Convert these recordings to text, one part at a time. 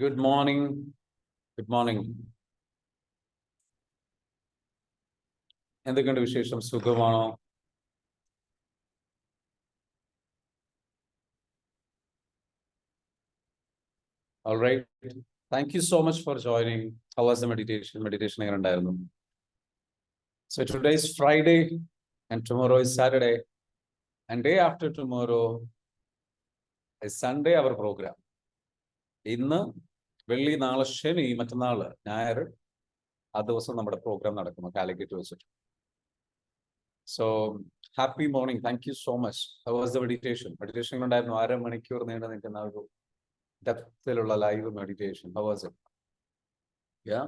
Good morning. Good morning. എന്തൊക്കെയുണ്ട് വിശേഷം? സുഖമാണോ? All right. Thank you so much for joining. How was the meditation? Meditation എങ്ങനെ ഉണ്ടായിരുന്നു? So today is Friday and tomorrow is Saturday and day after tomorrow is Sunday our program. ഇന്ന് വെള്ളി, നാളെ ശനി, മറ്റന്നാള് ഞായർ, ആ ദിവസം നമ്മുടെ പ്രോഗ്രാം നടക്കുന്നു കാലിക്കറ്റ് വെച്ചിട്ട്. So happy morning. Thank you so much. How was the meditation? Meditation ഉണ്ടായിരുന്നു 1/2 മണിക്കൂർ നീണ്ടു നിൽക്കുന്ന ഒരു ഡെപ്തിലുള്ള live meditation. How was it? Yeah,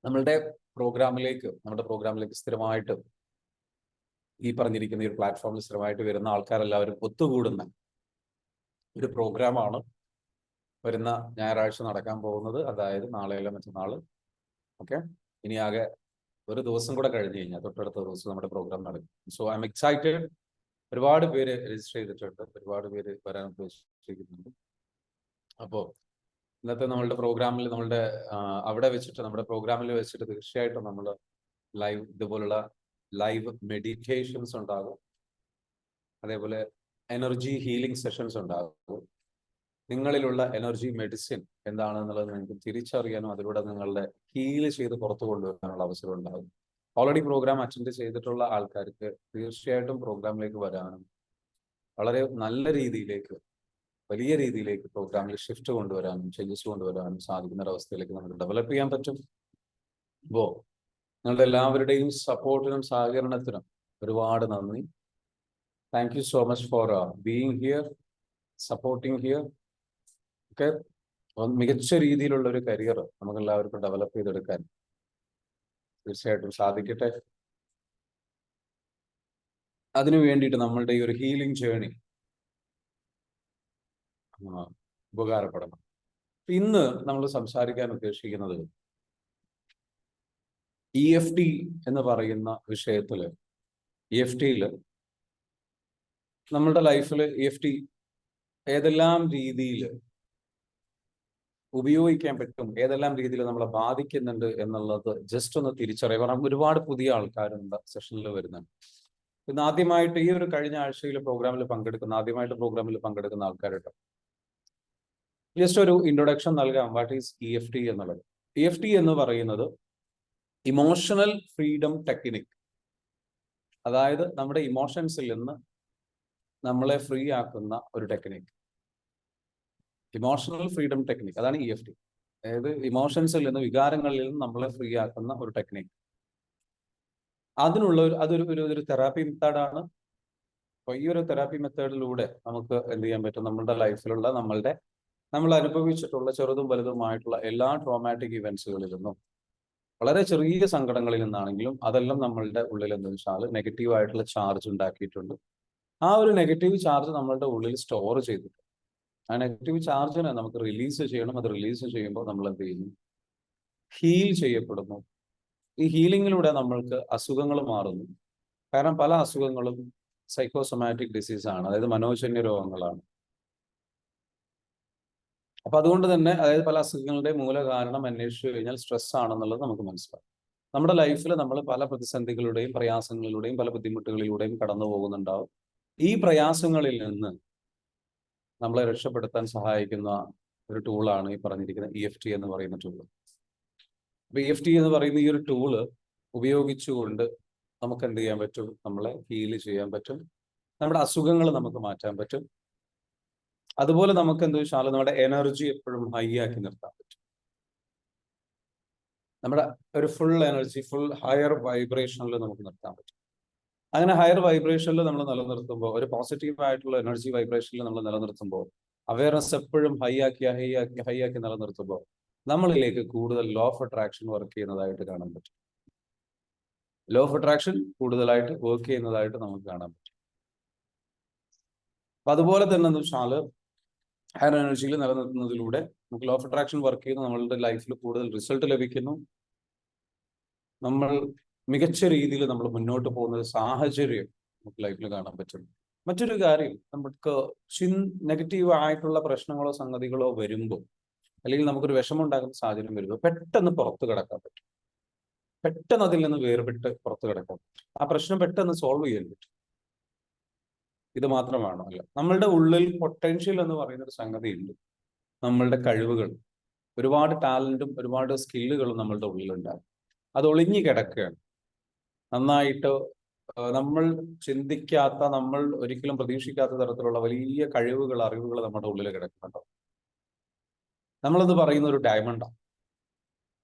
നമ്മുടെ പ്രോഗ്രാമിലേക്ക് സ്ഥിരമായിട്ട് ഈ പറഞ്ഞിരിക്കുന്ന ഈ ഒരു പ്ലാറ്റ്ഫോമിൽ സ്ഥിരമായിട്ട് വരുന്ന ആൾക്കാരെല്ലാവരും ഒത്തുകൂടുന്ന ഒരു പ്രോഗ്രാമാണ് വരുന്ന ഞായറാഴ്ച നടക്കാൻ പോകുന്നത്. അതായത് നാളെയല്ല മറ്റന്നാള്. ഓക്കെ, ഇനി ആകെ ഒരു ദിവസം കൂടെ കഴിഞ്ഞ് കഴിഞ്ഞാൽ തൊട്ടടുത്ത ദിവസം നമ്മുടെ പ്രോഗ്രാം നടക്കും. So I M excited. ഒരുപാട് പേര് രജിസ്റ്റർ ചെയ്തിട്ടുണ്ട്, ഒരുപാട് പേര് വരാൻ ഉദ്ദേശിക്കുന്നുണ്ട്. അപ്പോൾ ഇന്നത്തെ നമ്മളുടെ പ്രോഗ്രാമിൽ അവിടെ വെച്ചിട്ട് നമ്മുടെ പ്രോഗ്രാമിൽ വെച്ചിട്ട് തീർച്ചയായിട്ടും നമ്മൾ ഇതുപോലുള്ള ലൈവ് മെഡിറ്റേഷൻസ് ഉണ്ടാകും. അതേപോലെ എനർജി ഹീലിംഗ് സെഷൻസ് ഉണ്ടാകും. നിങ്ങളിലുള്ള എനർജി മെഡിസിൻ എന്താണെന്നുള്ളത് നിങ്ങൾക്ക് തിരിച്ചറിയാനും അതിലൂടെ നിങ്ങളുടെ ഹീൽ ചെയ്ത് പുറത്തു കൊണ്ടുവരാനുള്ള അവസരം ഉണ്ടാകും. ഓൾറെഡി പ്രോഗ്രാം അറ്റൻഡ് ചെയ്തിട്ടുള്ള ആൾക്കാർക്ക് തീർച്ചയായിട്ടും പ്രോഗ്രാമിലേക്ക് വരാനും വളരെ നല്ല രീതിയിലേക്ക്, വലിയ രീതിയിലേക്ക് പ്രോഗ്രാമിൽ ഷിഫ്റ്റ് കൊണ്ടുവരാനും ചേഞ്ചസ് കൊണ്ടുവരാനും സാധിക്കുന്ന ഒരവസ്ഥയിലേക്ക് നമുക്ക് ഡെവലപ്പ് ചെയ്യാൻ പറ്റും. അപ്പോൾ നിങ്ങളുടെ എല്ലാവരുടെയും സപ്പോർട്ടിനും സഹകരണത്തിനും ഒരുപാട് നന്ദി. Thank you so much for being here, supporting here. ഒക്കെ മികച്ച രീതിയിലുള്ള ഒരു കരിയർ നമുക്ക് എല്ലാവർക്കും ഡെവലപ്പ് ചെയ്തെടുക്കാൻ തീർച്ചയായിട്ടും സാധിക്കട്ടെ. അതിനു വേണ്ടിയിട്ട് നമ്മളുടെ ഈ ഒരു ഹീലിംഗ് ജേണി ഉപകാരപ്പെടണം. ഇന്ന് നമ്മൾ സംസാരിക്കാൻ ഉദ്ദേശിക്കുന്നത് EFT എന്ന് പറയുന്ന വിഷയത്തില്. EFTയിൽ നമ്മളുടെ ലൈഫിൽ EFT ഏതെല്ലാം രീതിയിൽ ഉപയോഗിക്കാൻ പറ്റും, ഏതെല്ലാം രീതിയിൽ നമ്മളെ ബാധിക്കുന്നുണ്ട് എന്നുള്ളത് ജസ്റ്റ് ഒന്ന് തിരിച്ചറിയാം. കാരണം ഒരുപാട് പുതിയ ആൾക്കാരുണ്ട് സെഷനിൽ വരുന്നുണ്ട്. ഇന്ന് ആദ്യമായിട്ട് ഈ ഒരു കഴിഞ്ഞ ആഴ്ചയിൽ ആദ്യമായിട്ട് പ്രോഗ്രാമിൽ പങ്കെടുക്കുന്ന ആൾക്കാരുണ്ട്. ജസ്റ്റ് ഒരു ഇൻട്രൊഡക്ഷൻ നൽകാം. വാട്ട് ഈസ് EFT എന്നുള്ളത്? EFT എന്ന് പറയുന്നത് ഇമോഷണൽ ഫ്രീഡം ടെക്നിക്. അതായത് നമ്മുടെ ഇമോഷൻസിൽ നിന്ന് നമ്മളെ ഫ്രീ ആക്കുന്ന ഒരു ടെക്നിക്, ഇമോഷണൽ ഫ്രീഡം ടെക്നിക്. അതാണ് EFT. അതായത് ഇമോഷൻസിൽ നിന്ന്, വികാരങ്ങളിൽ നിന്ന് നമ്മളെ ഫ്രീ ആക്കുന്ന ഒരു ടെക്നിക്. അതിനുള്ള അതൊരു തെറാപ്പി മെത്തേഡാണ്. അപ്പൊ ഈ ഒരു തെറാപ്പി മെത്തേഡിലൂടെ നമുക്ക് എന്ത് ചെയ്യാൻ പറ്റും? നമ്മളുടെ ലൈഫിലുള്ള നമ്മൾ അനുഭവിച്ചിട്ടുള്ള ചെറുതും വലുതുമായിട്ടുള്ള എല്ലാ ട്രോമാറ്റിക് ഇവന്റ്സുകളിൽ നിന്നും, വളരെ ചെറിയ സങ്കടങ്ങളിൽ നിന്നാണെങ്കിലും, അതെല്ലാം നമ്മളുടെ ഉള്ളിൽ എന്താ വെച്ചാൽ നെഗറ്റീവ് ആയിട്ടുള്ള ചാർജ് ഉണ്ടാക്കിയിട്ടുണ്ട്. ആ ഒരു നെഗറ്റീവ് ചാർജ് നമ്മളുടെ ഉള്ളിൽ സ്റ്റോർ ചെയ്തിട്ടുണ്ട്. ആ നെഗറ്റീവ് ചാർജിനെ നമുക്ക് റിലീസ് ചെയ്യണം. അത് റിലീസ് ചെയ്യുമ്പോൾ നമ്മൾ എന്ത് ചെയ്യുന്നു? ഹീൽ ചെയ്യപ്പെടുന്നു. ഈ ഹീലിങ്ങിലൂടെ നമ്മൾക്ക് അസുഖങ്ങൾ മാറുന്നു. കാരണം പല അസുഖങ്ങളും സൈക്കോസൊമാറ്റിക് ഡിസീസ് ആണ്, അതായത് മനോജന്യ രോഗങ്ങളാണ്. അപ്പൊ അതുകൊണ്ട് തന്നെ അതായത് പല അസുഖങ്ങളുടെ മൂല കാരണം അന്വേഷിച്ചു കഴിഞ്ഞാൽ സ്ട്രെസ് ആണെന്നുള്ളത് നമുക്ക് മനസ്സിലാവും. നമ്മുടെ ലൈഫിൽ നമ്മൾ പല പ്രതിസന്ധികളുടെയും പ്രയാസങ്ങളിലൂടെയും പല ബുദ്ധിമുട്ടുകളിലൂടെയും കടന്നു പോകുന്നുണ്ടാവും. ഈ പ്രയാസങ്ങളിൽ നിന്ന് നമ്മളെ രക്ഷപ്പെടുത്താൻ സഹായിക്കുന്ന ഒരു ടൂളാണ് ഈ പറഞ്ഞിരിക്കുന്ന EFT എന്ന് പറയുന്ന ടൂള്. അപ്പൊ EFT എന്ന് പറയുന്ന ഈ ഒരു ടൂള് ഉപയോഗിച്ചുകൊണ്ട് നമുക്ക് എന്ത് ചെയ്യാൻ പറ്റും? നമ്മളെ ഹീൽ ചെയ്യാൻ പറ്റും. നമ്മുടെ അസുഖങ്ങൾ നമുക്ക് മാറ്റാൻ പറ്റും. അതുപോലെ നമുക്ക് എന്താ വെച്ചാൽ നമ്മുടെ എനർജി എപ്പോഴും ഹൈ ആക്കി നിർത്താൻ പറ്റും. നമ്മുടെ ഒരു ഫുൾ എനർജി, ഫുൾ ഹയർ വൈബ്രേഷനിൽ നമുക്ക് നിർത്താൻ പറ്റും. അങ്ങനെ ഹയർ വൈബ്രേഷനിൽ നമ്മൾ നിലനിർത്തുമ്പോൾ, ഒരു പോസിറ്റീവ് ആയിട്ടുള്ള എനർജി വൈബ്രേഷനിൽ നമ്മൾ നിലനിർത്തുമ്പോൾ, അവയർനെസ് എപ്പോഴും ഹൈ ആക്കി നിലനിർത്തുമ്പോൾ നമ്മളിലേക്ക് കൂടുതൽ ലോ ഓഫ് അട്രാക്ഷൻ വർക്ക് ചെയ്യുന്നതായിട്ട് കാണാൻ പറ്റും. ലോ ഓഫ് അട്രാക്ഷൻ കൂടുതലായിട്ട് വർക്ക് ചെയ്യുന്നതായിട്ട് നമുക്ക് കാണാൻ പറ്റും. അപ്പൊ അതുപോലെ തന്നെ എന്ന് വെച്ചാൽ ഹയർ എനർജിയിൽ നിലനിർത്തുന്നതിലൂടെ നമുക്ക് ലോ ഓഫ് അട്രാക്ഷൻ വർക്ക് ചെയ്യുന്ന നമ്മളുടെ ലൈഫിൽ കൂടുതൽ റിസൾട്ട് ലഭിക്കുന്നു. നമ്മൾ മികച്ച രീതിയിൽ നമ്മൾ മുന്നോട്ട് പോകുന്ന സാഹചര്യം നമുക്ക് ലൈഫിൽ കാണാൻ പറ്റും. മറ്റൊരു കാര്യം, നമുക്ക് നെഗറ്റീവ് ആയിട്ടുള്ള പ്രശ്നങ്ങളോ സംഗതികളോ വരുമ്പോൾ, അല്ലെങ്കിൽ നമുക്കൊരു വിഷമം ഉണ്ടാകുന്ന സാഹചര്യം വരുമ്പോൾ പെട്ടെന്ന് പുറത്തു കിടക്കാൻ പറ്റും. പെട്ടെന്ന് അതിൽ നിന്ന് വേർപെട്ട് പുറത്തു കിടക്കാൻ പറ്റും. ആ പ്രശ്നം പെട്ടെന്ന് സോൾവ് ചെയ്യാൻ പറ്റും. ഇത് മാത്രമാണോ? അല്ല. നമ്മളുടെ ഉള്ളിൽ പൊട്ടൻഷ്യൽ എന്ന് പറയുന്ന ഒരു സംഗതി ഉണ്ട്. നമ്മളുടെ കഴിവുകൾ, ഒരുപാട് ടാലന്റും ഒരുപാട് സ്കില്ലുകളും നമ്മളുടെ ഉള്ളിലുണ്ടാകും. അത് ഒളിഞ്ഞു കിടക്കുകയാണ്. നന്നായിട്ട് നമ്മൾ ചിന്തിക്കാത്ത, നമ്മൾ ഒരിക്കലും പ്രതീക്ഷിക്കാത്ത തരത്തിലുള്ള വലിയ കഴിവുകൾ, അറിവുകൾ നമ്മുടെ ഉള്ളിൽ കിടക്കുന്നുണ്ടോ. നമ്മളത് പറയുന്ന ഒരു ഡയമണ്ടാണ്.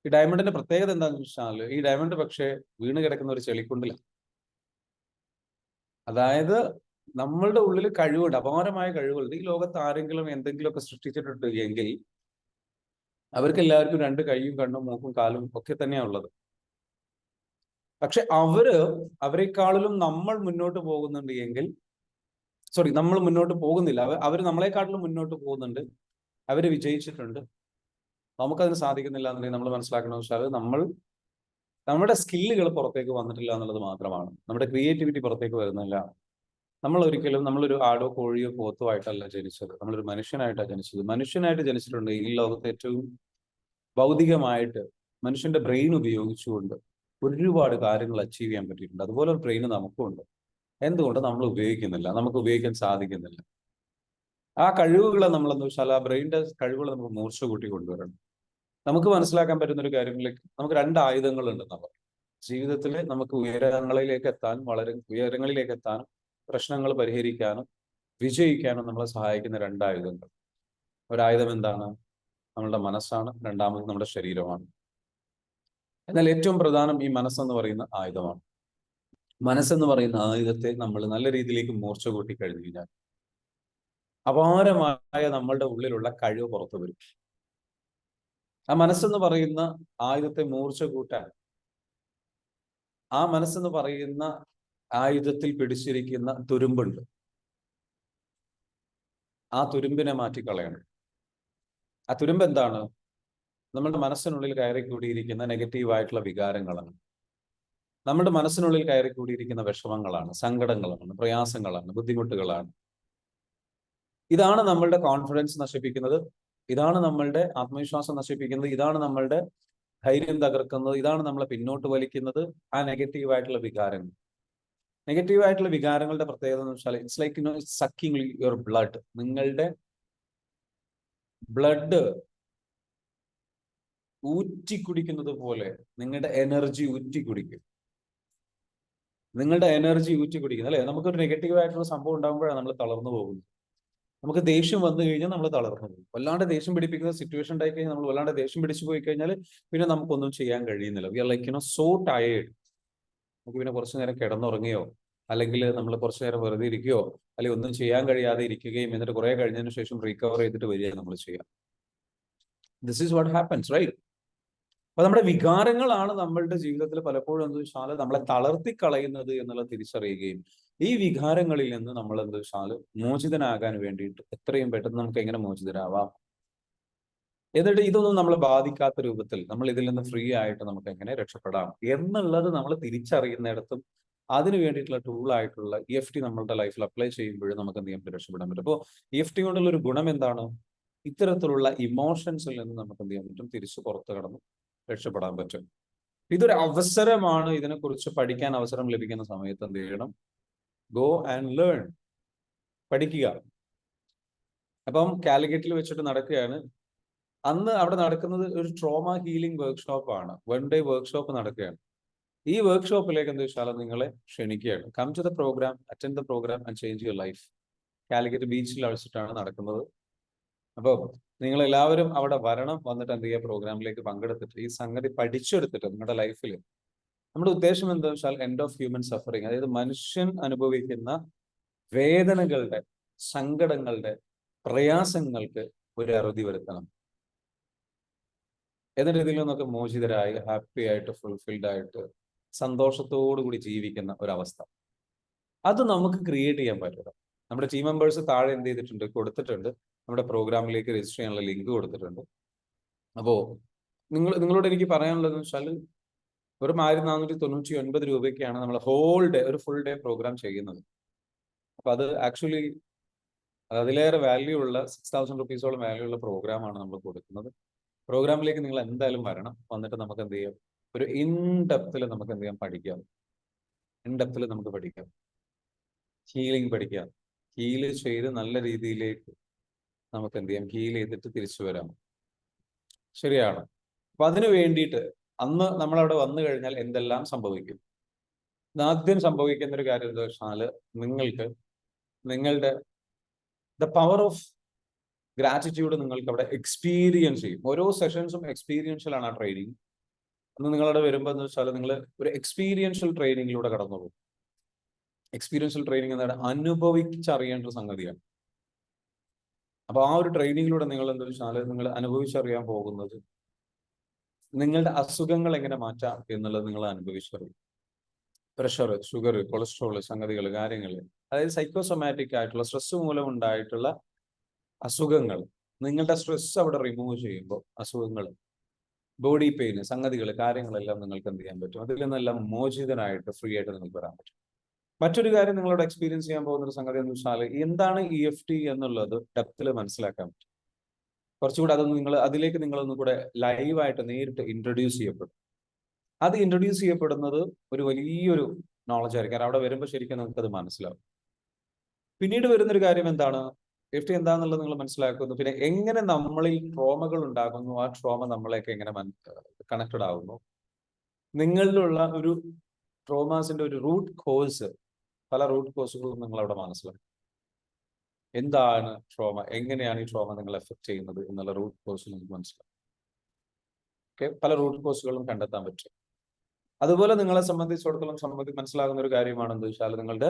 ഈ ഡയമണ്ടിന്റെ പ്രത്യേകത എന്താണെന്ന് വെച്ചാൽ, ഈ ഡയമണ്ട് പക്ഷേ വീണ് കിടക്കുന്ന ഒരു ചെളിക്കുണ്ടിലാണ്. അതായത് നമ്മളുടെ ഉള്ളിൽ കഴിവുണ്ട്, അപാരമായ കഴിവുണ്ട്. ഈ ലോകത്ത് ആരെങ്കിലും എന്തെങ്കിലുമൊക്കെ സൃഷ്ടിച്ചിട്ടുണ്ട് എങ്കിൽ അവർക്ക് എല്ലാവർക്കും 2 കൈയും കണ്ണും മൂക്കും കാലും ഒക്കെ തന്നെയാണ് ഉള്ളത്. പക്ഷെ അവരെക്കാളിലും നമ്മൾ മുന്നോട്ട് പോകുന്നുണ്ട് എങ്കിൽ, നമ്മൾ മുന്നോട്ട് പോകുന്നില്ല, അവർ നമ്മളെക്കാട്ടിലും മുന്നോട്ട് പോകുന്നുണ്ട്, അവർ വിജയിച്ചിട്ടുണ്ട്, നമുക്കതിന് സാധിക്കുന്നില്ല എന്നുണ്ടെങ്കിൽ നമ്മൾ മനസ്സിലാക്കണമെന്ന് വെച്ചാൽ നമ്മുടെ സ്കില്ലുകൾ പുറത്തേക്ക് വന്നിട്ടില്ല എന്നുള്ളത് മാത്രമാണ്. നമ്മുടെ ക്രിയേറ്റിവിറ്റി പുറത്തേക്ക് വരുന്നില്ല. നമ്മളൊരു ആടോ കോഴിയോ പോത്തോ ആയിട്ടല്ല ജനിച്ചത്. നമ്മളൊരു മനുഷ്യനായിട്ടാണ് ജനിച്ചത്. മനുഷ്യനായിട്ട് ജനിച്ചിട്ടുണ്ട് ഈ ലോകത്ത് ഏറ്റവും ഭൗതികമായിട്ട് മനുഷ്യന്റെ ബ്രെയിൻ ഉപയോഗിച്ചുകൊണ്ട് ഒരുപാട് കാര്യങ്ങൾ അച്ചീവ് ചെയ്യാൻ പറ്റിയിട്ടുണ്ട്. അതുപോലെ ഒരു ബ്രെയിൻ നമുക്കുണ്ട്. എന്തുകൊണ്ട് നമ്മൾ ഉപയോഗിക്കുന്നില്ല? നമുക്ക് ഉപയോഗിക്കാൻ സാധിക്കുന്നില്ല. ആ കഴിവുകളെ നമ്മളെന്ന് വെച്ചാൽ, ആ ബ്രെയിനിന്റെ കഴിവുകൾ നമുക്ക് മൂർച്ച കൂട്ടി കൊണ്ടുവരണം. നമുക്ക് മനസ്സിലാക്കാൻ പറ്റുന്ന ഒരു കാര്യങ്ങളിലേക്ക് നമുക്ക് 2 ആയുധങ്ങളുണ്ട്. നമ്മൾ ജീവിതത്തിൽ നമുക്ക് ഉയരങ്ങളിലേക്ക് എത്താനും പ്രശ്നങ്ങൾ പരിഹരിക്കാനും വിജയിക്കാനും നമ്മളെ സഹായിക്കുന്ന 2 ആയുധങ്ങൾ. ഒരായുധം എന്താണ്? നമ്മളുടെ മനസ്സാണ്. രണ്ടാമത് നമ്മുടെ ശരീരമാണ്. എന്നാൽ ഏറ്റവും പ്രധാനം ഈ മനസ്സെന്ന് പറയുന്ന ആയുധമാണ്. മനസ്സെന്ന് പറയുന്ന ആയുധത്തെ നമ്മൾ നല്ല രീതിയിലേക്ക് മൂർച്ച കൂട്ടി കഴിഞ്ഞു കഴിഞ്ഞാൽ അപാരമായ നമ്മളുടെ ഉള്ളിലുള്ള കഴിവ് പുറത്തു വരും. ആ മനസ്സെന്ന് പറയുന്ന ആയുധത്തെ മൂർച്ച കൂട്ടാൻ, ആ മനസ്സെന്ന് പറയുന്ന ആയുധത്തിൽ പിടിച്ചിരിക്കുന്ന തുരുമ്പുണ്ട്. ആ തുരുമ്പിനെ മാറ്റിക്കളയണം. ആ തുരുമ്പ് എന്താണ്? നമ്മുടെ മനസ്സിനുള്ളിൽ കയറിക്കൂടിയിരിക്കുന്ന നെഗറ്റീവായിട്ടുള്ള വികാരങ്ങളാണ്. നമ്മുടെ മനസ്സിനുള്ളിൽ കയറിക്കൂടിയിരിക്കുന്ന വിഷമങ്ങളാണ്, സങ്കടങ്ങളാണ്, പ്രയാസങ്ങളാണ്, ബുദ്ധിമുട്ടുകളാണ്. ഇതാണ് നമ്മളുടെ കോൺഫിഡൻസ് നശിപ്പിക്കുന്നത്. ഇതാണ് നമ്മളുടെ ആത്മവിശ്വാസം നശിപ്പിക്കുന്നത്. ഇതാണ് നമ്മളുടെ ധൈര്യം തകർക്കുന്നത്. ഇതാണ് നമ്മളെ പിന്നോട്ട് വലിക്കുന്നത്. ആ നെഗറ്റീവായിട്ടുള്ള വികാരങ്ങൾ. നെഗറ്റീവായിട്ടുള്ള വികാരങ്ങളുടെ പ്രത്യേകത എന്ന് വെച്ചാൽ, it's like sucking your blood. നിങ്ങളുടെ ബ്ലഡ് ഊറ്റി കുടിക്കുന്നത് പോലെ നിങ്ങളുടെ എനർജി ഊറ്റി കുടിക്കും. നിങ്ങളുടെ എനർജി ഊറ്റി കുടിക്കുന്നത്, അല്ലെ? നമുക്കൊരു നെഗറ്റീവായിട്ടുള്ള സംഭവം ഉണ്ടാകുമ്പോഴാണ് നമ്മൾ തളർന്നു പോകുന്നത്. നമുക്ക് ദേഷ്യം വന്നു കഴിഞ്ഞാൽ നമ്മൾ തളർന്നു പോകും. വല്ലാണ്ട് ദേഷ്യം പിടിപ്പിക്കുന്ന സിറ്റുവേഷൻ ഉണ്ടായി കഴിഞ്ഞാൽ, നമ്മൾ വല്ലാണ്ട് ദേഷ്യം പിടിച്ചു പോയി കഴിഞ്ഞാൽ പിന്നെ നമുക്കൊന്നും ചെയ്യാൻ കഴിയുന്നില്ല. We are like so tired. നമുക്ക് പിന്നെ കുറച്ചു നേരം കിടന്നുറങ്ങിയോ, അല്ലെങ്കിൽ നമ്മൾ കുറച്ചു നേരം വെറുതെ ഇരിക്കുകയോ, അല്ലെങ്കിൽ ഒന്നും ചെയ്യാൻ കഴിയാതെ ഇരിക്കുകയും എന്നിട്ട് കുറെ കഴിഞ്ഞതിന് ശേഷം റീകവർ ചെയ്തിട്ട് വരികയാണ് നമ്മൾ ചെയ്യാം. This is what happens, right? അപ്പൊ നമ്മുടെ വികാരങ്ങളാണ് നമ്മളുടെ ജീവിതത്തിൽ പലപ്പോഴും എന്താ വെച്ചാൽ നമ്മളെ തളർത്തി കളയുന്നത് എന്നുള്ളത് തിരിച്ചറിയുകയും, ഈ വികാരങ്ങളിൽ നിന്ന് നമ്മൾ എന്താ വെച്ചാൽ മോചിതനാകാൻ വേണ്ടിയിട്ട് എത്രയും പെട്ടെന്ന് നമുക്ക് എങ്ങനെ മോചിതരാവാം, എന്നിട്ട് ഇതൊന്നും നമ്മളെ ബാധിക്കാത്ത രൂപത്തിൽ നമ്മൾ ഇതിൽ നിന്ന് ഫ്രീ ആയിട്ട് നമുക്ക് എങ്ങനെ രക്ഷപ്പെടാം എന്നുള്ളത് നമ്മൾ തിരിച്ചറിയുന്നിടത്തും അതിന് വേണ്ടിയിട്ടുള്ള ടൂളായിട്ടുള്ള EFT നമ്മളുടെ ലൈഫിൽ അപ്ലൈ ചെയ്യുമ്പോഴും നമുക്ക് എന്ത് ചെയ്യാൻ പറ്റും? രക്ഷപ്പെടാൻ പറ്റും. അപ്പോൾ EFT കൊണ്ടുള്ള ഒരു ഗുണം എന്താണ്? ഇത്തരത്തിലുള്ള ഇമോഷൻസിൽ നിന്ന് നമുക്ക് എന്ത് ചെയ്യാൻ പറ്റും? തിരിച്ചു പുറത്തു കടന്ന് രക്ഷപ്പെടാൻ പറ്റും. ഇതൊരു അവസരമാണ്. ഇതിനെക്കുറിച്ച് പഠിക്കാൻ അവസരം ലഭിക്കുന്ന സമയത്ത് എന്ത് ചെയ്യണം? Go and learn. പഠിക്കുക. അപ്പം കാലിക്കറ്റിൽ വെച്ചിട്ട് നടക്കുകയാണ്. അന്ന് അവിടെ നടക്കുന്നത് ഒരു ട്രോമ ഹീലിംഗ് വർക്ക്ഷോപ്പാണ്. 1 ഡേ വർക്ക്ഷോപ്പ് നടക്കുകയാണ്. ഈ വർക്ക്ഷോപ്പിലേക്ക് എന്താ വെച്ചാൽ നിങ്ങളെ ക്ഷണിക്കുകയാണ്. Come to the program, attend the program and change your life. Calicut ബീച്ചിൽ വെച്ചിട്ടാണ് നടക്കുന്നത്. അപ്പോൾ നിങ്ങൾ എല്ലാവരും അവിടെ വരണം. വന്നിട്ട് എന്ത് ചെയ്യുക? പ്രോഗ്രാമിലേക്ക് പങ്കെടുത്തിട്ട് ഈ സംഗതി പഠിച്ചെടുത്തിട്ട് നിങ്ങളുടെ ലൈഫിൽ, നമ്മുടെ ഉദ്ദേശം എന്താ വെച്ചാൽ എൻഡ് ഓഫ് ഹ്യൂമൻ സഫറിങ്, അതായത് മനുഷ്യൻ അനുഭവിക്കുന്ന വേദനകളുടെ, സങ്കടങ്ങളുടെ, പ്രയാസങ്ങൾക്ക് ഒരു അറുതി വരുത്തണം. എന്നിട്ട് ഇതിൽ നിന്നൊക്കെ മോചിതരായി ഹാപ്പി ആയിട്ട് ഫുൾഫിൽഡ് ആയിട്ട് സന്തോഷത്തോടു കൂടി ജീവിക്കുന്ന ഒരവസ്ഥ അത് നമുക്ക് ക്രിയേറ്റ് ചെയ്യാൻ പറ്റുക. നമ്മുടെ ടീം മെമ്പേഴ്സ് താഴെ എന്ത് ചെയ്തിട്ടുണ്ട്? കൊടുത്തിട്ടുണ്ട്. നമ്മുടെ പ്രോഗ്രാമിലേക്ക് രജിസ്റ്റർ ചെയ്യാനുള്ള ലിങ്ക് കൊടുത്തിട്ടുണ്ട്. അപ്പോൾ നിങ്ങളോട് എനിക്ക് പറയാനുള്ളത് വെച്ചാൽ, വെറും 1499 രൂപയ്ക്കാണ് നമ്മൾ ഹോൾ ഡേ, ഒരു ഫുൾ ഡേ പ്രോഗ്രാം ചെയ്യുന്നത്. അപ്പൊ അത് ആക്ച്വലി അതിലേറെ വാല്യൂ ഉള്ള 6000 റുപ്പീസോളം വാല്യൂ ഉള്ള പ്രോഗ്രാമാണ് നമ്മൾ കൊടുക്കുന്നത്. പ്രോഗ്രാമിലേക്ക് നിങ്ങൾ എന്തായാലും വരണം. വന്നിട്ട് നമുക്ക് എന്ത് ചെയ്യാം, ഒരു ഇൻ ഡെപ്തിൽ നമുക്ക് എന്ത് ചെയ്യാം, പഠിക്കാം. ഇൻ ഡെപ്തിൽ നമുക്ക് പഠിക്കാം, ഹീലിംഗ് പഠിക്കാം. ഹീല് ചെയ്ത് നല്ല രീതിയിലേക്ക് നമുക്ക് എന്ത് ചെയ്യാം, ഹീൽ ചെയ്തിട്ട് തിരിച്ചു വരാം. ശരിയാണ്. അപ്പൊ അതിനു വേണ്ടിയിട്ട് അന്ന് നമ്മളവിടെ വന്നു കഴിഞ്ഞാൽ എന്തെല്ലാം സംഭവിക്കും? ആദ്യം സംഭവിക്കുന്ന ഒരു കാര്യം എന്താ വെച്ചാൽ നിങ്ങൾക്ക് നിങ്ങളുടെ ദ പവർ ഓഫ് ഗ്രാറ്റിറ്റ്യൂഡ് നിങ്ങൾക്ക് അവിടെ എക്സ്പീരിയൻസ് ചെയ്യും. ഓരോ സെഷൻസും എക്സ്പീരിയൻഷ്യൽ ആണ് ആ ട്രെയിനിങ്. അന്ന് നിങ്ങളവിടെ വരുമ്പോൾ എന്ന് വെച്ചാൽ നിങ്ങൾ ഒരു എക്സ്പീരിയൻഷ്യൽ ട്രെയിനിങ്ങിലൂടെ കടന്നു പോകും. എക്സ്പീരിയൻഷ്യൽ ട്രെയിനിങ് എന്താണ്? അനുഭവിച്ചറിയേണ്ട ഒരു സംഗതിയാണ്. അപ്പൊ ആ ഒരു ട്രെയിനിങ്ങിലൂടെ നിങ്ങൾ എന്താ വെച്ചാൽ നിങ്ങൾ അനുഭവിച്ചറിയാൻ പോകുന്നത് നിങ്ങളുടെ അസുഖങ്ങൾ എങ്ങനെ മാറ്റാം എന്നുള്ളത് നിങ്ങൾ അനുഭവിച്ചറിയും. പ്രഷർ, ഷുഗർ, കൊളസ്ട്രോൾ, സംഗതികൾ, കാര്യങ്ങൾ, അതായത് സൈക്കോസൊമാറ്റിക് ആയിട്ടുള്ള സ്ട്രെസ് മൂലം ഉണ്ടായിട്ടുള്ള അസുഖങ്ങൾ, നിങ്ങളുടെ സ്ട്രെസ് അവിടെ റിമൂവ് ചെയ്യുമ്പോൾ അസുഖങ്ങൾ, ബോഡി പെയിൻ, സംഗതികൾ, കാര്യങ്ങളെല്ലാം നിങ്ങൾക്ക് എന്ത് ചെയ്യാൻ പറ്റും? അതിൽ നിന്നെല്ലാം മോചിതനായിട്ട് ഫ്രീ ആയിട്ട് നിങ്ങൾക്ക് വരാൻ പറ്റും. മറ്റൊരു കാര്യം നിങ്ങളോട് എക്സ്പീരിയൻസ് ചെയ്യാൻ പോകുന്ന ഒരു സംഗതി എന്ന് വെച്ചാൽ എന്താണ് EFT എന്നുള്ളത് ഡെപ്തിൽ മനസ്സിലാക്കാൻ പറ്റും. കുറച്ചുകൂടെ അതൊന്ന് അതിലേക്ക് നിങ്ങളൊന്നും കൂടെ ലൈവായിട്ട് നേരിട്ട് ഇൻട്രൊഡ്യൂസ് ചെയ്യപ്പെടും. അത് ഇൻട്രൊഡ്യൂസ് ചെയ്യപ്പെടുന്നത് ഒരു വലിയൊരു നോളജ് ആയിരിക്കും. കാരണം അവിടെ വരുമ്പോൾ ശരിക്കും നമുക്കത് മനസ്സിലാവും. പിന്നീട് വരുന്നൊരു കാര്യം എന്താണ്? EFT എന്താണെന്നുള്ളത് നിങ്ങൾ മനസ്സിലാക്കുന്നു. പിന്നെ എങ്ങനെ നമ്മളിൽ ട്രോമകൾ ഉണ്ടാകുന്നു, ആ ട്രോമ നമ്മളെയൊക്കെ എങ്ങനെ കണക്റ്റഡ് ആകുന്നു, നിങ്ങളിലുള്ള ഒരു ട്രോമാസിന്റെ ഒരു റൂട്ട് കോഴ്സ്, പല റൂട്ട് കോഴ്സുകളും നിങ്ങൾ അവിടെ മനസ്സിലാക്കും. എന്താണ് ട്രോമ, എങ്ങനെയാണ് ഈ ട്രോമ നിങ്ങൾ എഫക്ട് ചെയ്യുന്നത് എന്നുള്ള റൂട്ട് കോഴ്സ് നിങ്ങൾക്ക് മനസ്സിലാക്കും. ഓക്കെ, പല റൂട്ട് കോഴ്സുകളും കണ്ടെത്താൻ പറ്റും. അതുപോലെ നിങ്ങളെ സംബന്ധിച്ചിടത്തോളം മനസ്സിലാകുന്ന ഒരു കാര്യമാണെന്ന് വെച്ചാൽ നിങ്ങളുടെ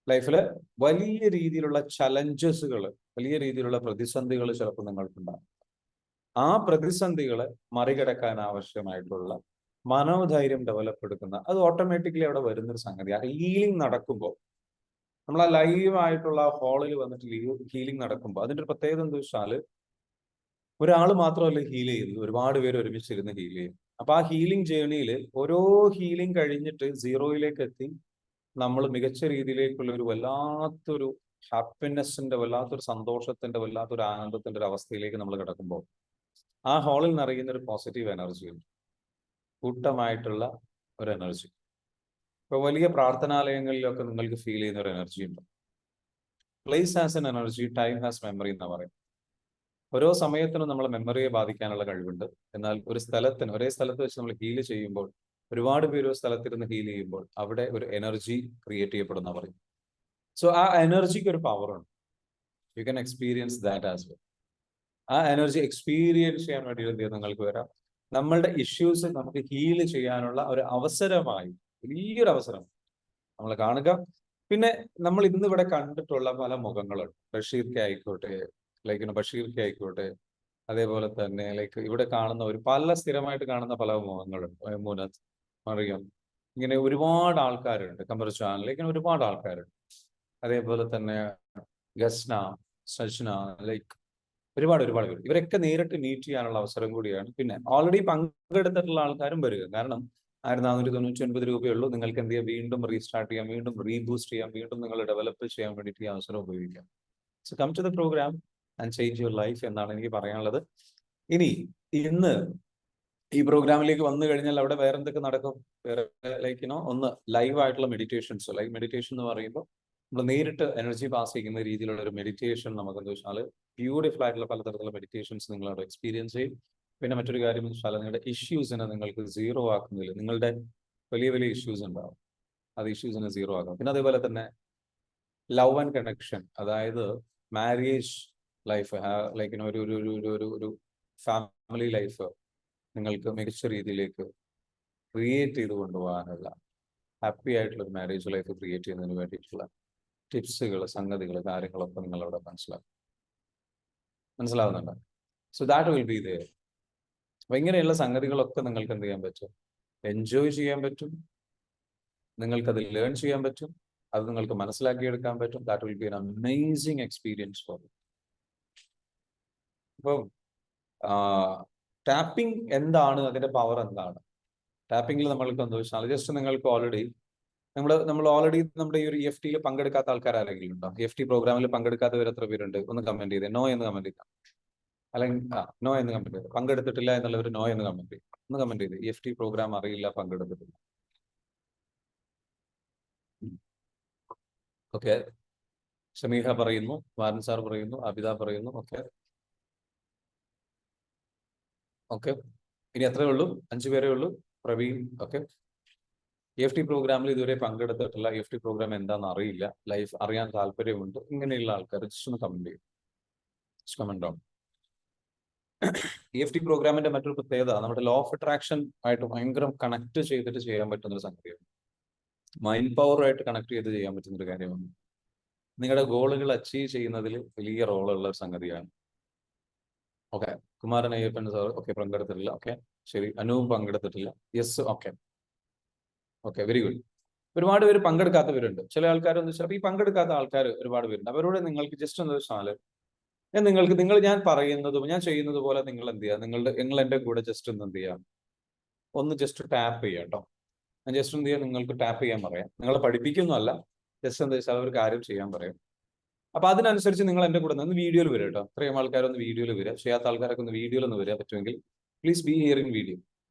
ലൈഫിൽ വലിയ രീതിയിലുള്ള ചലഞ്ചസുകൾ, വലിയ രീതിയിലുള്ള പ്രതിസന്ധികൾ ചിലപ്പോൾ നിങ്ങൾക്കുണ്ടാകും. ആ പ്രതിസന്ധികളെ മറികടക്കാൻ ആവശ്യമായിട്ടുള്ള മനോധൈര്യം ഡെവലപ്പ് എടുക്കുന്ന, അത് ഓട്ടോമാറ്റിക്കലി അവിടെ വരുന്നൊരു സംഗതിയാണ്. ഹീലിംഗ് നടക്കുമ്പോൾ, നമ്മൾ ആ ലൈവ് ആയിട്ടുള്ള ഹാളിൽ വന്നിട്ട് ഹീലിംഗ് നടക്കുമ്പോൾ അതിന്റെ ഒരു പ്രത്യേകത എന്താ വെച്ചാൽ ഒരാൾ മാത്രമല്ല ഹീൽ ചെയ്യുന്നത്, ഒരുപാട് പേര് ഒരുമിച്ചിരുന്ന് ഹീൽ ചെയ്യും. അപ്പൊ ആ ഹീലിംഗ് ജേർണിയിൽ ഓരോ ഹീലിംഗ് കഴിഞ്ഞിട്ട് സീറോയിലേക്ക് എത്തി നമ്മൾ മികച്ച രീതിയിലേക്കുള്ള ഒരു വല്ലാത്തൊരു ഹാപ്പിനെസിന്റെ, വല്ലാത്തൊരു സന്തോഷത്തിന്റെ, വല്ലാത്തൊരു ആനന്ദത്തിന്റെ ഒരു അവസ്ഥയിലേക്ക് നമ്മൾ കിടക്കുമ്പോൾ ആ ഹാളിൽ നിറയുന്ന ഒരു പോസിറ്റീവ് എനർജി ഉണ്ട്, കൂട്ടമായിട്ടുള്ള ഒരു എനർജി. ഇപ്പൊ വലിയ പ്രാർത്ഥനാലയങ്ങളിലൊക്കെ നിങ്ങൾക്ക് ഫീൽ ചെയ്യുന്ന ഒരു എനർജി ഉണ്ട്. Place has N energy, time has memory എന്ന് പറയും. ഓരോ സമയത്തിനും നമ്മളെ മെമ്മറിയെ ബാധിക്കാനുള്ള കഴിവുണ്ട്. എന്നാൽ ഒരു സ്ഥലത്തിന്, ഒരേ സ്ഥലത്ത് വെച്ച് നമ്മൾ ഹീൽ ചെയ്യുമ്പോൾ, ഒരുപാട് പേര് ഒരു സ്ഥലത്തിരുന്ന് ഹീൽ ചെയ്യുമ്പോൾ അവിടെ ഒരു എനർജി ക്രിയേറ്റ് ചെയ്യപ്പെടുന്ന പറയും. സോ ആ എനർജിക്ക് ഒരു പവറുണ്ട്. You can experience that as well. ആ എനർജി എക്സ്പീരിയൻസ് ചെയ്യാൻ വേണ്ടി എന്ത് ചെയ്യാൻ നിങ്ങൾക്ക് വരാം. നമ്മളുടെ ഇഷ്യൂസ് നമുക്ക് ഹീൽ ചെയ്യാനുള്ള ഒരു അവസരമായി, വലിയൊരു അവസരം നമ്മൾ കാണുക. പിന്നെ നമ്മൾ ഇന്ന് ഇവിടെ കണ്ടിട്ടുള്ള പല മുഖങ്ങളുണ്ട്. ബഷീർക്ക് ആയിക്കോട്ടെ, ബഷീർക്ക് ആയിക്കോട്ടെ, അതേപോലെ തന്നെ ഇവിടെ കാണുന്ന പല സ്ഥിരമായിട്ട് കാണുന്ന പല മുഖങ്ങളുണ്ട്. മുനത്ത്, മറിയം, ഇങ്ങനെ ഒരുപാട് ആൾക്കാരുണ്ട്. കമർജാൻ, ഒരുപാട് ആൾക്കാരുണ്ട്. അതേപോലെ തന്നെ ഗസ്ന, സജ്ന, ഒരുപാട് പേര്. ഇവരൊക്കെ നേരിട്ട് മീറ്റ് ചെയ്യാനുള്ള അവസരം കൂടിയാണ്. പിന്നെ ഓൾറെഡി പങ്കെടുത്തിട്ടുള്ള ആൾക്കാരും വരിക. കാരണം 1499 രൂപയുള്ളൂ. നിങ്ങൾക്ക് എന്ത് ചെയ്യാം, വീണ്ടും റീസ്റ്റാർട്ട് ചെയ്യാം, വീണ്ടും റീബൂസ്റ്റ് ചെയ്യാം, വീണ്ടും നിങ്ങൾ ഡെവലപ്പ് ചെയ്യാൻ വേണ്ടിയിട്ട് ഈ അവസരം ഉപയോഗിക്കാം. So come to the program and change your life എന്നാണ് എനിക്ക് പറയാനുള്ളത്. ഇനി ഇന്ന് ഈ പ്രോഗ്രാമിലേക്ക് വന്നു കഴിഞ്ഞാൽ അവിടെ വേറെ എന്തൊക്കെ നടക്കും? വേറെ ഒന്ന് ലൈവ് ആയിട്ടുള്ള മെഡിറ്റേഷൻസ്. ലൈവ് മെഡിറ്റേഷൻ എന്ന് പറയുമ്പോൾ നമ്മൾ നേരിട്ട് എനർജി പാസ് ചെയ്യുന്ന രീതിയിലുള്ള ഒരു മെഡിറ്റേഷൻ നമുക്ക് എന്താ വെച്ചാൽ ബ്യൂട്ടിഫുൾ ആയിട്ടുള്ള പലതരത്തിലുള്ള മെഡിറ്റേഷൻസ് നിങ്ങൾ അവിടെ എക്സ്പീരിയൻസ് ചെയ്യും. പിന്നെ മറ്റൊരു കാര്യം എന്ന് വെച്ചാൽ നിങ്ങളുടെ ഇഷ്യൂസിനെ നിങ്ങൾക്ക് സീറോ ആക്കുന്നതിൽ, നിങ്ങളുടെ വലിയ വലിയ ഇഷ്യൂസ് ഉണ്ടാവും, അത് ഇഷ്യൂസിനെ സീറോ ആക്കും. പിന്നെ അതേപോലെ തന്നെ ലവ് ആൻഡ് കണക്ഷൻ, അതായത് മാരേജ് ലൈഫ്, ഒരു ഫാമിലി ലൈഫ് നിങ്ങൾക്ക് മികച്ച രീതിയിലേക്ക് ക്രിയേറ്റ് ചെയ്ത് കൊണ്ടുപോകാനുള്ള, ഹാപ്പി ആയിട്ടുള്ള ഒരു മാരേജ് ലൈഫ് ക്രിയേറ്റ് ചെയ്യുന്നതിന് വേണ്ടിയിട്ടുള്ള ടിപ്സുകൾ, സംഗതികൾ, കാര്യങ്ങളൊക്കെ നിങ്ങളവിടെ മനസ്സിലാവുന്നുണ്ട്. So that will be there. അപ്പൊ ഇങ്ങനെയുള്ള സംഗതികളൊക്കെ നിങ്ങൾക്ക് എന്ത് ചെയ്യാൻ പറ്റും? എൻജോയ് ചെയ്യാൻ പറ്റും, നിങ്ങൾക്കത് ലേൺ ചെയ്യാൻ പറ്റും, അത് നിങ്ങൾക്ക് മനസ്സിലാക്കിയെടുക്കാൻ പറ്റും. That will B an amazing experience for you. ഇപ്പം ടാപ്പിംഗ് എന്താണ്, അതിന്റെ പവർ എന്താണ്? ടാപ്പിംഗിൽ നമ്മൾക്ക് എന്താ വെച്ചാൽ ജസ്റ്റ് നിങ്ങൾക്ക് ഓൾറെഡി നമ്മൾ ഓൾറെഡി നമ്മുടെ ഈ ഒരു EFT പങ്കെടുക്കാത്ത ആൾക്കാർ ആരെങ്കിലും ഉണ്ടോ? EFT പ്രോഗ്രാമിൽ പങ്കെടുക്കാത്തവർ എത്ര പേരുണ്ട്? ഒന്ന് കമന്റ് ചെയ്തേ. നോ എന്ന് കമന്റ് ചെയ്താൽ, അല്ലെങ്കിൽ നോ എന്ന് കമന്റ് ചെയ്ത്. പങ്കെടുത്തിട്ടില്ല എന്നുള്ളവർ നോ എന്ന് കമന്റ് ചെയ്യും. ഒന്ന് കമന്റ് ചെയ്ത്. EFT പ്രോഗ്രാം അറിയില്ല, പങ്കെടുത്തിട്ടില്ല. ഓക്കെ, ഷമീഹ പറയുന്നു, വാരൻ സാർ പറയുന്നു, അബിത പറയുന്നു. ഓക്കെ, ഇനി എത്രയേ ഉള്ളൂ? 5 പേരേ ഉള്ളൂ. പ്രവീൺ. ഓക്കെ, EFT പ്രോഗ്രാമിൽ ഇതുവരെ പങ്കെടുത്തിട്ടില്ല, EFT പ്രോഗ്രാം എന്താണെന്ന് അറിയില്ല, ലൈഫ് അറിയാൻ താല്പര്യമുണ്ട്, ഇങ്ങനെയുള്ള ആൾക്കാർ ജസ്റ്റ് ഒന്ന് കമന്റ് ചെയ്യും. Comment down. EFT പ്രോഗ്രാമിന്റെ മറ്റൊരു പ്രത്യേകത, നമ്മുടെ ലോ ഓഫ് അട്രാക്ഷൻ ആയിട്ട് ഭയങ്കര കണക്ട് ചെയ്തിട്ട് ചെയ്യാൻ പറ്റുന്ന ഒരു സംഗതിയാണ്. മൈൻഡ് പവറുമായിട്ട് കണക്ട് ചെയ്ത് ചെയ്യാൻ പറ്റുന്ന ഒരു കാര്യമാണ്. നിങ്ങളുടെ ഗോളുകൾ അച്ചീവ് ചെയ്യുന്നതിൽ വലിയ റോളുള്ള ഒരു സംഗതിയാണ്. Okay, Kumaran Ayyappan sir okay പങ്കെടുത്തിട്ടില്ല. ഓക്കെ, ശരി. അനുവും പങ്കെടുത്തിട്ടില്ല. യെസ്. Okay, very good. ഒരുപാട് പേര് പങ്കെടുക്കാത്തവരുണ്ട്. ചില ആൾക്കാരെന്ന് വെച്ചാൽ ഈ പങ്കെടുക്കാത്ത ആൾക്കാർ ഒരുപാട് പേരുണ്ട്. അവരോട് നിങ്ങൾക്ക് ജസ്റ്റ് എന്താ വെച്ചാൽ, ഞാൻ പറയുന്നതും ഞാൻ ചെയ്യുന്നത് പോലെ നിങ്ങൾ എന്ത് ചെയ്യുക, നിങ്ങൾ എന്റെ കൂടെ ജസ്റ്റ് ഒന്ന് എന്ത് ചെയ്യുക, ഒന്ന് ജസ്റ്റ് ടാപ്പ് ചെയ്യുക കേട്ടോ. ഞാൻ ജസ്റ്റ് എന്ത് ചെയ്യുക, നിങ്ങൾക്ക് ടാപ്പ് ചെയ്യാൻ പറയാം. നിങ്ങളെ പഠിപ്പിക്കുന്നതല്ല, ജസ്റ്റ് എന്താ വെച്ചാൽ ഒരു കാര്യം ചെയ്യാൻ പറയും. അപ്പൊ അതിനനുസരിച്ച് നിങ്ങൾ എന്റെ കൂടെ ഒന്ന് വീഡിയോയിൽ വരും കേട്ടോ. ഇത്രയും ആൾക്കാരൊന്ന് വീഡിയോയിൽ വരിക, ചെയ്യാത്ത ആൾക്കാരൊക്കെ ഒന്ന് വീഡിയോയിൽ ഒന്ന് വരിക പറ്റുമെങ്കിൽ. Please be here in video.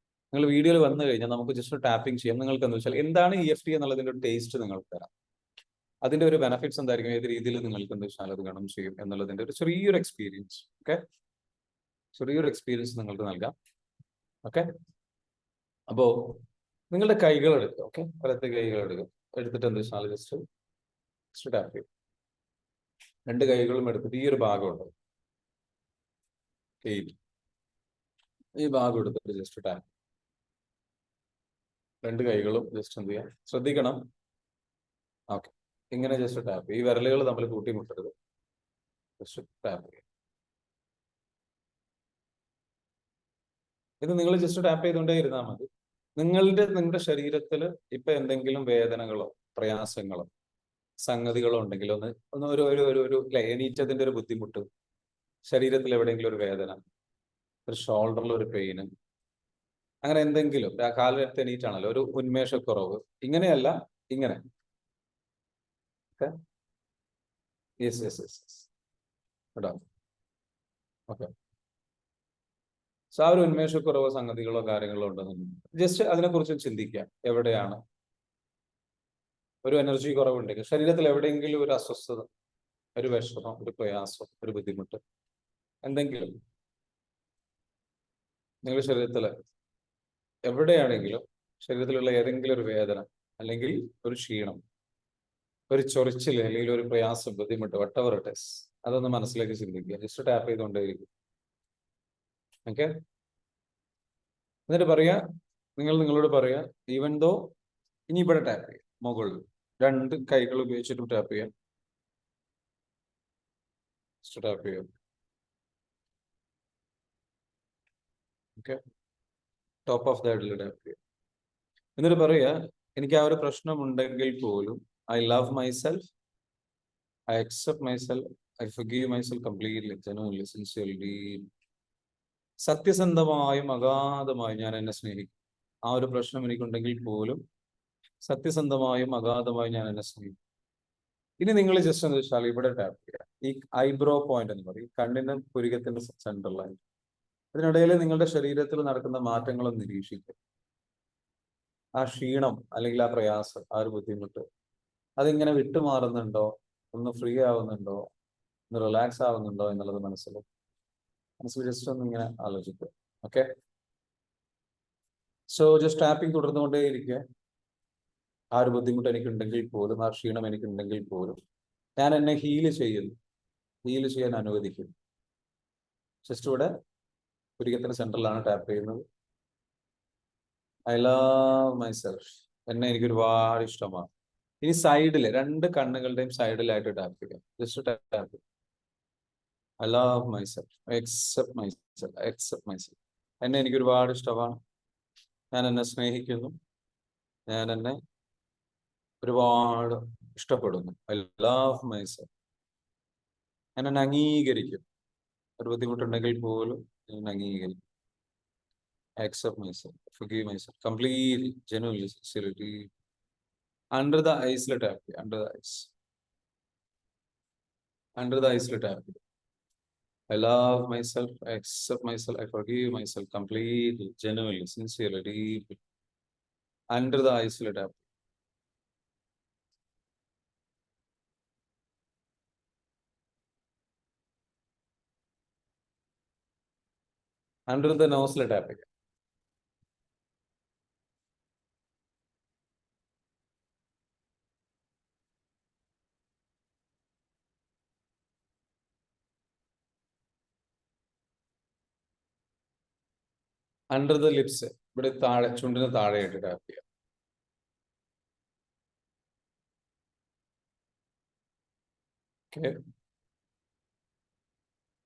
നിങ്ങൾ വീഡിയോയിൽ വന്നു കഴിഞ്ഞാൽ നമുക്ക് ജസ്റ്റ് ടാപ്പിംഗ് ചെയ്യാം. നിങ്ങൾക്ക് എന്താ വെച്ചാൽ എന്താണ് EFT എന്നുള്ളതിന്റെ ഒരു ടേസ്റ്റ് നിങ്ങൾക്ക് തരാം. അതിന്റെ ഒരു ബെനിഫിറ്റ്സ് എന്തായിരിക്കും, ഏത് രീതിയിൽ നിങ്ങൾക്ക് എന്താ വെച്ചാൽ അത് ഗുണം ചെയ്യും എന്നുള്ളതിന്റെ ഒരു ചെറിയൊരു എക്സ്പീരിയൻസ്. ഓക്കെ, ചെറിയൊരു എക്സ്പീരിയൻസ് നിങ്ങൾക്ക് നൽകാം. ഓക്കെ, അപ്പോ നിങ്ങളുടെ കൈകൾ എടുക്കുക. ഓക്കെ, വലത്തെ കൈകൾ എടുക്കുക. എടുത്തിട്ട് എന്താ വെച്ചാൽ ജസ്റ്റ് ടാപ്പ് ചെയ്യും. 2 കൈകളും എടുത്തിട്ട് ഈ ഒരു ഭാഗമുണ്ട്, ഈ ഭാഗം എടുത്തിട്ട് ജസ്റ്റ് ടാപ്പ്. 2 കൈകളും ജസ്റ്റ് എന്ത് ചെയ്യാം, ശ്രദ്ധിക്കണം. ഓക്കെ, ഇങ്ങനെ ജസ്റ്റ് ടാപ്പ്. ഈ വിരലുകൾ തമ്മിൽ കൂട്ടിമുട്ടരുത്. ജസ്റ്റ് ടാപ്പ് ചെയ്യാം. ഇത് നിങ്ങൾ ജസ്റ്റ് ടാപ്പ് ചെയ്തുകൊണ്ടേ ഇരുന്നാൽ മതി. നിങ്ങളുടെ ശരീരത്തിൽ ഇപ്പൊ എന്തെങ്കിലും വേദനകളോ പ്രയാസങ്ങളോ സംഗതികളോ ഉണ്ടെങ്കിൽ ഒന്ന് ഒരു എണീറ്റതിന്റെ ഒരു ബുദ്ധിമുട്ട്, ശരീരത്തിൽ എവിടെയെങ്കിലും ഒരു വേദന, ഒരു ഷോൾഡറിൽ ഒരു പെയിന്, അങ്ങനെ എന്തെങ്കിലും, കാലിലെടുത്ത് എണീറ്റാണല്ലോ, ഒരു ഉന്മേഷക്കുറവ്, ഇങ്ങനെയല്ല ഇങ്ങനെ. യെസ് കേട്ടോ. ഓക്കെ, ആ ഒരു ഉന്മേഷക്കുറവോ സംഗതികളോ കാര്യങ്ങളോ ഉണ്ടെന്നുണ്ടെങ്കിൽ ജസ്റ്റ് അതിനെക്കുറിച്ച് ചിന്തിക്കുക. എവിടെയാണ് ഒരു എനർജി കുറവുണ്ടെങ്കിൽ, ശരീരത്തിൽ എവിടെയെങ്കിലും ഒരു അസ്വസ്ഥത, ഒരു വിഷമം, ഒരു പ്രയാസം, ഒരു ബുദ്ധിമുട്ട് എന്തെങ്കിലും നിങ്ങളുടെ ശരീരത്തിൽ എവിടെയാണെങ്കിലും, ശരീരത്തിലുള്ള ഏതെങ്കിലും ഒരു വേദന അല്ലെങ്കിൽ ഒരു ക്ഷീണം, ഒരു ചൊറിച്ചിൽ, അല്ലെങ്കിൽ ഒരു പ്രയാസം, ബുദ്ധിമുട്ട്, വട്ടവർ ഇറ്റ് ഈസ്, അതൊന്ന് മനസ്സിലേക്ക് ചിന്തിക്കുക. Just tap ചെയ്തുകൊണ്ടേയിരിക്കും. ഓക്കെ, എന്നിട്ട് പറയാ, നിങ്ങളോട് പറയാ, ഈവൻ ദോ, ഇനി ഇവിടെ ടാപ്പ് ചെയ്യാം, മുകളിൽ 2 കൈകൾ ഉപയോഗിച്ചിട്ട് ടാപ്പ് ചെയ്യാം. ടാപ്പ് ചെയ്യാം. ഓക്കെ, ടോപ്പ് ഓഫ് ദ ഹെഡിൽ ടാപ്പ് ചെയ്യാം. എന്നിട്ട് പറയാ, എനിക്ക് ആ ഒരു പ്രശ്നമുണ്ടെങ്കിൽ പോലും I love myself, I accept myself, I forgive myself completely, genuinely, sincerely. സത്യസന്ധമായും അഗാധമായും ഞാൻ എന്നെ സ്നേഹിക്കും. ആ ഒരു പ്രശ്നം എനിക്കുണ്ടെങ്കിൽ പോലും സത്യസന്ധമായും അഗാധമായും ഞാൻ എന്നെ സ്നേഹിക്കും. ഇനി നിങ്ങൾ ജസ്റ്റ് എന്ന് വെച്ചാൽ ഇവിടെ ടാപ്പ് ചെയ്യുക. ഈ ഐബ്രോ പോയിന്റ് എന്ന് പറയും, കണ്ണിന്റെ പുരികത്തിന്റെ സെന്ററിലായി. അതിനിടയിൽ നിങ്ങളുടെ ശരീരത്തിൽ നടക്കുന്ന മാറ്റങ്ങളും നിരീക്ഷിക്കുക. ആ ക്ഷീണം അല്ലെങ്കിൽ ആ പ്രയാസം, ആ ഒരു ബുദ്ധിമുട്ട്, അതിങ്ങനെ വിട്ടുമാറുന്നുണ്ടോ, ഒന്ന് ഫ്രീ ആവുന്നുണ്ടോ, ഒന്ന് റിലാക്സ് ആവുന്നുണ്ടോ എന്നുള്ളത് മനസ്സിൽ ജസ്റ്റ് ഒന്ന് ഇങ്ങനെ ആലോചിക്കുക. ഓക്കെ, സോ ജസ്റ്റ് ടാപ്പിംഗ് തുടർന്നുകൊണ്ടേ ഇരിക്കുക. ആ ഒരു ബുദ്ധിമുട്ട് എനിക്കുണ്ടെങ്കിൽ പോലും, ആ ക്ഷീണം എനിക്കുണ്ടെങ്കിൽ പോലും ഞാൻ എന്നെ ഹീൽ ചെയ്യാൻ അനുവദിക്കും. ജസ്റ്റ് ഇവിടെ പുരികത്തിന്റെ സെന്ററിലാണ് ടാപ്പ് ചെയ്യുന്നത്. ഐ ലവ് മൈസെൽഫ്, എന്നെ എനിക്ക് ഒരുപാട് ഇഷ്ടമാണ്. ഇനി സൈഡില് 2 കണ്ണുകളുടെയും സൈഡിലായിട്ട് ടാപ്പ് ചെയ്യാം. Just tap. I love myself, I accept myself, എന്നെ എനിക്ക് ഒരുപാട് ഇഷ്ടമാണ്. ഞാൻ എന്നെ സ്നേഹിക്കുന്നു. ഞാൻ എന്നെ ഒരുപാട് ഇഷ്ടപ്പെടുന്നു. ഐ ലവ് മൈസെൽഫ്, ഞാൻ എന്നെ അംഗീകരിക്കും. ഒരു ബുദ്ധിമുട്ടുണ്ടെങ്കിൽ പോലും ഞാൻ അംഗീകരിക്കും. I accept myself, forgive myself completely, genuinely, sincerely. Under the eyes, let happy. Under the eyes. Under the eyes, let happy. I love myself. I accept myself. I forgive myself completely, genuinely, sincerely, deeply. Under the eyes, let happy. Under the nose, let happy. Under the lips, ഇവിടെ താഴെ ചുണ്ടിന് താഴെയായിട്ട് tap ചെയ്യാം. Okay.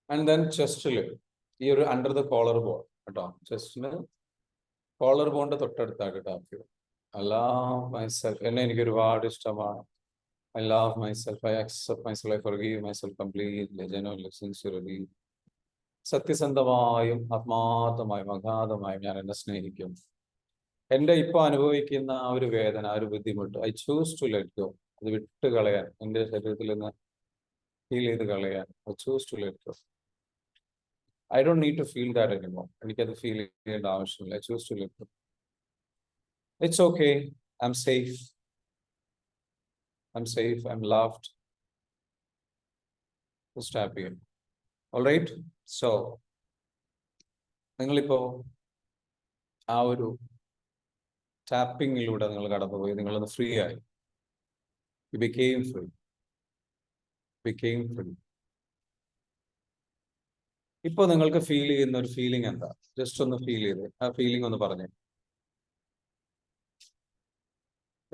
And then ചെസ്റ്റില് ഈ ഒരു under the collar bone കേട്ടോ, ചെസ്റ്റിന് collar ബോണിന്റെ തൊട്ടടുത്തായിട്ട് tap ചെയ്യും. I love myself. എന്നെ എനിക്ക് ഒരുപാട് ഇഷ്ടമാണ്. I love myself. I accept myself. I forgive myself completely, genuinely, sincerely. സത്യസന്ധമായും ആത്മാർത്ഥമായും അഗാധമായും ഞാൻ എന്നെ സ്നേഹിക്കും. എന്റെ ഇപ്പൊ അനുഭവിക്കുന്ന ആ ഒരു വേദന, ആ ഒരു ബുദ്ധിമുട്ട്, I choose to let go. അത് വിട്ട് കളയാൻ, എന്റെ ശരീരത്തിൽ നിന്ന് ഫീൽ ചെയ്ത് കളയാൻ I choose to let go. I don't need to feel that anymore. എനിക്കത് ഫീൽ ചെയ്യേണ്ട ആവശ്യമില്ല. I choose to let go. It's okay. I'm safe. I'm safe, I'm loved. Just happy. All right. So, നിങ്ങളിപ്പോ ആ ഒരു ടാപ്പിങ്ങിലൂടെ നിങ്ങൾ കടന്നുപോയി, നിങ്ങളൊന്ന് free ആയി. You became free. Became free. ഇപ്പൊ നിങ്ങൾക്ക് ഫീൽ ചെയ്യുന്ന ഒരു ഫീലിംഗ് എന്താ? ജസ്റ്റ് ഒന്ന് ഫീൽ ചെയ്ത് ആ ഫീലിംഗ് ഒന്ന് പറഞ്ഞേ.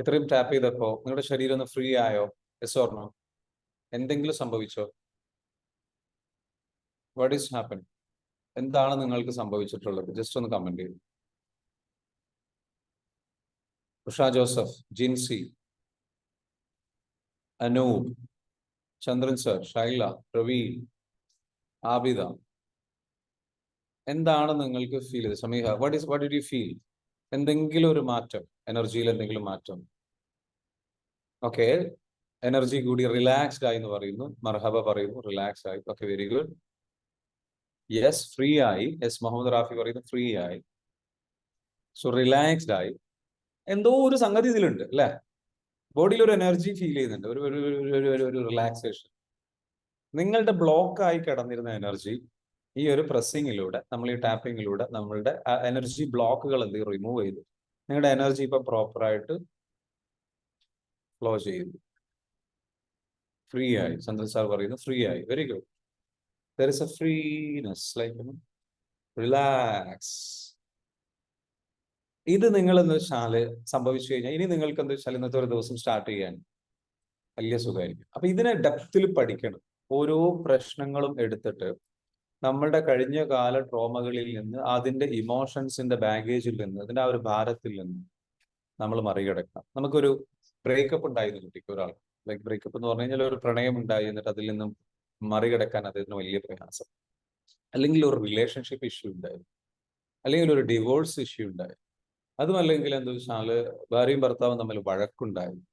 ഇത്രയും ടാപ്പ് ചെയ്തപ്പോ നിങ്ങളുടെ ശരീരം ഒന്ന് ഫ്രീ ആയോ? Yes or no? എന്തെങ്കിലും സംഭവിച്ചോ? What is happen? എന്താണ് നിങ്ങൾക്ക് സംഭവിച്ചിട്ടുള്ളത്? ജസ്റ്റ് ഒന്ന് കമന്റ് ചെയ്തു. ഉഷ ജോസഫ്, ജിൻസി, അനൂപ്, ചന്ദ്രൻ സർ, ഷൈല, പ്രവീൺ, ആബിദ, എന്താണ് നിങ്ങൾക്ക് ഫീൽ ചെയ്തത്? Sameeha, what did you feel? എന്തെങ്കിലും ഒരു മാറ്റം, എനർജിയിൽ എന്തെങ്കിലും മാറ്റം? ഓക്കെ, എനർജി കൂടി, റിലാക്സ്ഡ് ആയി എന്ന് പറയുന്നു. മർഹബ പറയുന്നു, റിലാക്സ്ഡ് ആയി. Okay, very good. Yes, free ആയി. യെസ്, മുഹമ്മദ് റാഫി പറയുന്നു ഫ്രീ ആയി. സോ റിലാക്സ്ഡ് ആയി. എന്തോ ഒരു സംഗതി ഇതിലുണ്ട് അല്ലെ? ബോഡിയിൽ ഒരു എനർജി ഫീൽ ചെയ്യുന്നുണ്ട്, ഒരു റിലാക്സേഷൻ. നിങ്ങളുടെ ബ്ലോക്ക് ആയി കിടന്നിരുന്ന എനർജി ഈ ഒരു പ്രസ്സിങ്ങിലൂടെ, നമ്മൾ ഈ ടാപ്പിങ്ങിലൂടെ നമ്മളുടെ എനർജി ബ്ലോക്കുകൾ എന്ത് റിമൂവ് ചെയ്തു. നിങ്ങളുടെ എനർജി ഇപ്പൊ പ്രോപ്പറായിട്ട് ഫ്ലോ ചെയ്യുന്നു. ഫ്രീ ആയി. ചന്ദ്രൻ സാർ പറയുന്നു ഫ്രീ ആയി. Very good. There is a freeness, like relax. ഇത് നിങ്ങൾ എന്ന് വെച്ചാൽ സംഭവിച്ചു കഴിഞ്ഞാൽ ഇനി നിങ്ങൾക്ക് എന്താ വെച്ചാൽ ഇന്നത്തെ ഒരു ദിവസം സ്റ്റാർട്ട് ചെയ്യാൻ വലിയ സുഖമായിരിക്കും. അപ്പൊ ഇതിനെ ഡെപ്തിൽ പഠിക്കണം. ഓരോ പ്രശ്നങ്ങളും എടുത്തിട്ട് നമ്മളുടെ കഴിഞ്ഞ കാല ട്രോമകളിൽ നിന്ന്, അതിന്റെ ഇമോഷൻസിന്റെ ബാഗേജിൽ നിന്ന്, അതിന്റെ ആ ഒരു ഭാരത്തിൽ നിന്ന് നമ്മൾ മറികടക്കണം. നമുക്കൊരു ബ്രേക്കപ്പ് ഉണ്ടായിരുന്നു കുട്ടിക്ക്, ഒരാൾ ലൈക്ക് ബ്രേക്കപ്പ് എന്ന് പറഞ്ഞു കഴിഞ്ഞാൽ ഒരു പ്രണയം ഉണ്ടായി, എന്നിട്ട് അതിൽ നിന്നും മറികടക്കാൻ അദ്ദേഹത്തിന് വലിയ പ്രയാസം. അല്ലെങ്കിൽ ഒരു റിലേഷൻഷിപ്പ് ഇഷ്യൂ ഉണ്ടായിരുന്നു, അല്ലെങ്കിൽ ഒരു ഡിവോഴ്സ് ഇഷ്യൂ ഉണ്ടായി, അതുമല്ലെങ്കിൽ എന്താ വെച്ചാല് ഭാര്യയും ഭർത്താവും തമ്മിൽ വഴക്കുണ്ടായിരുന്നു,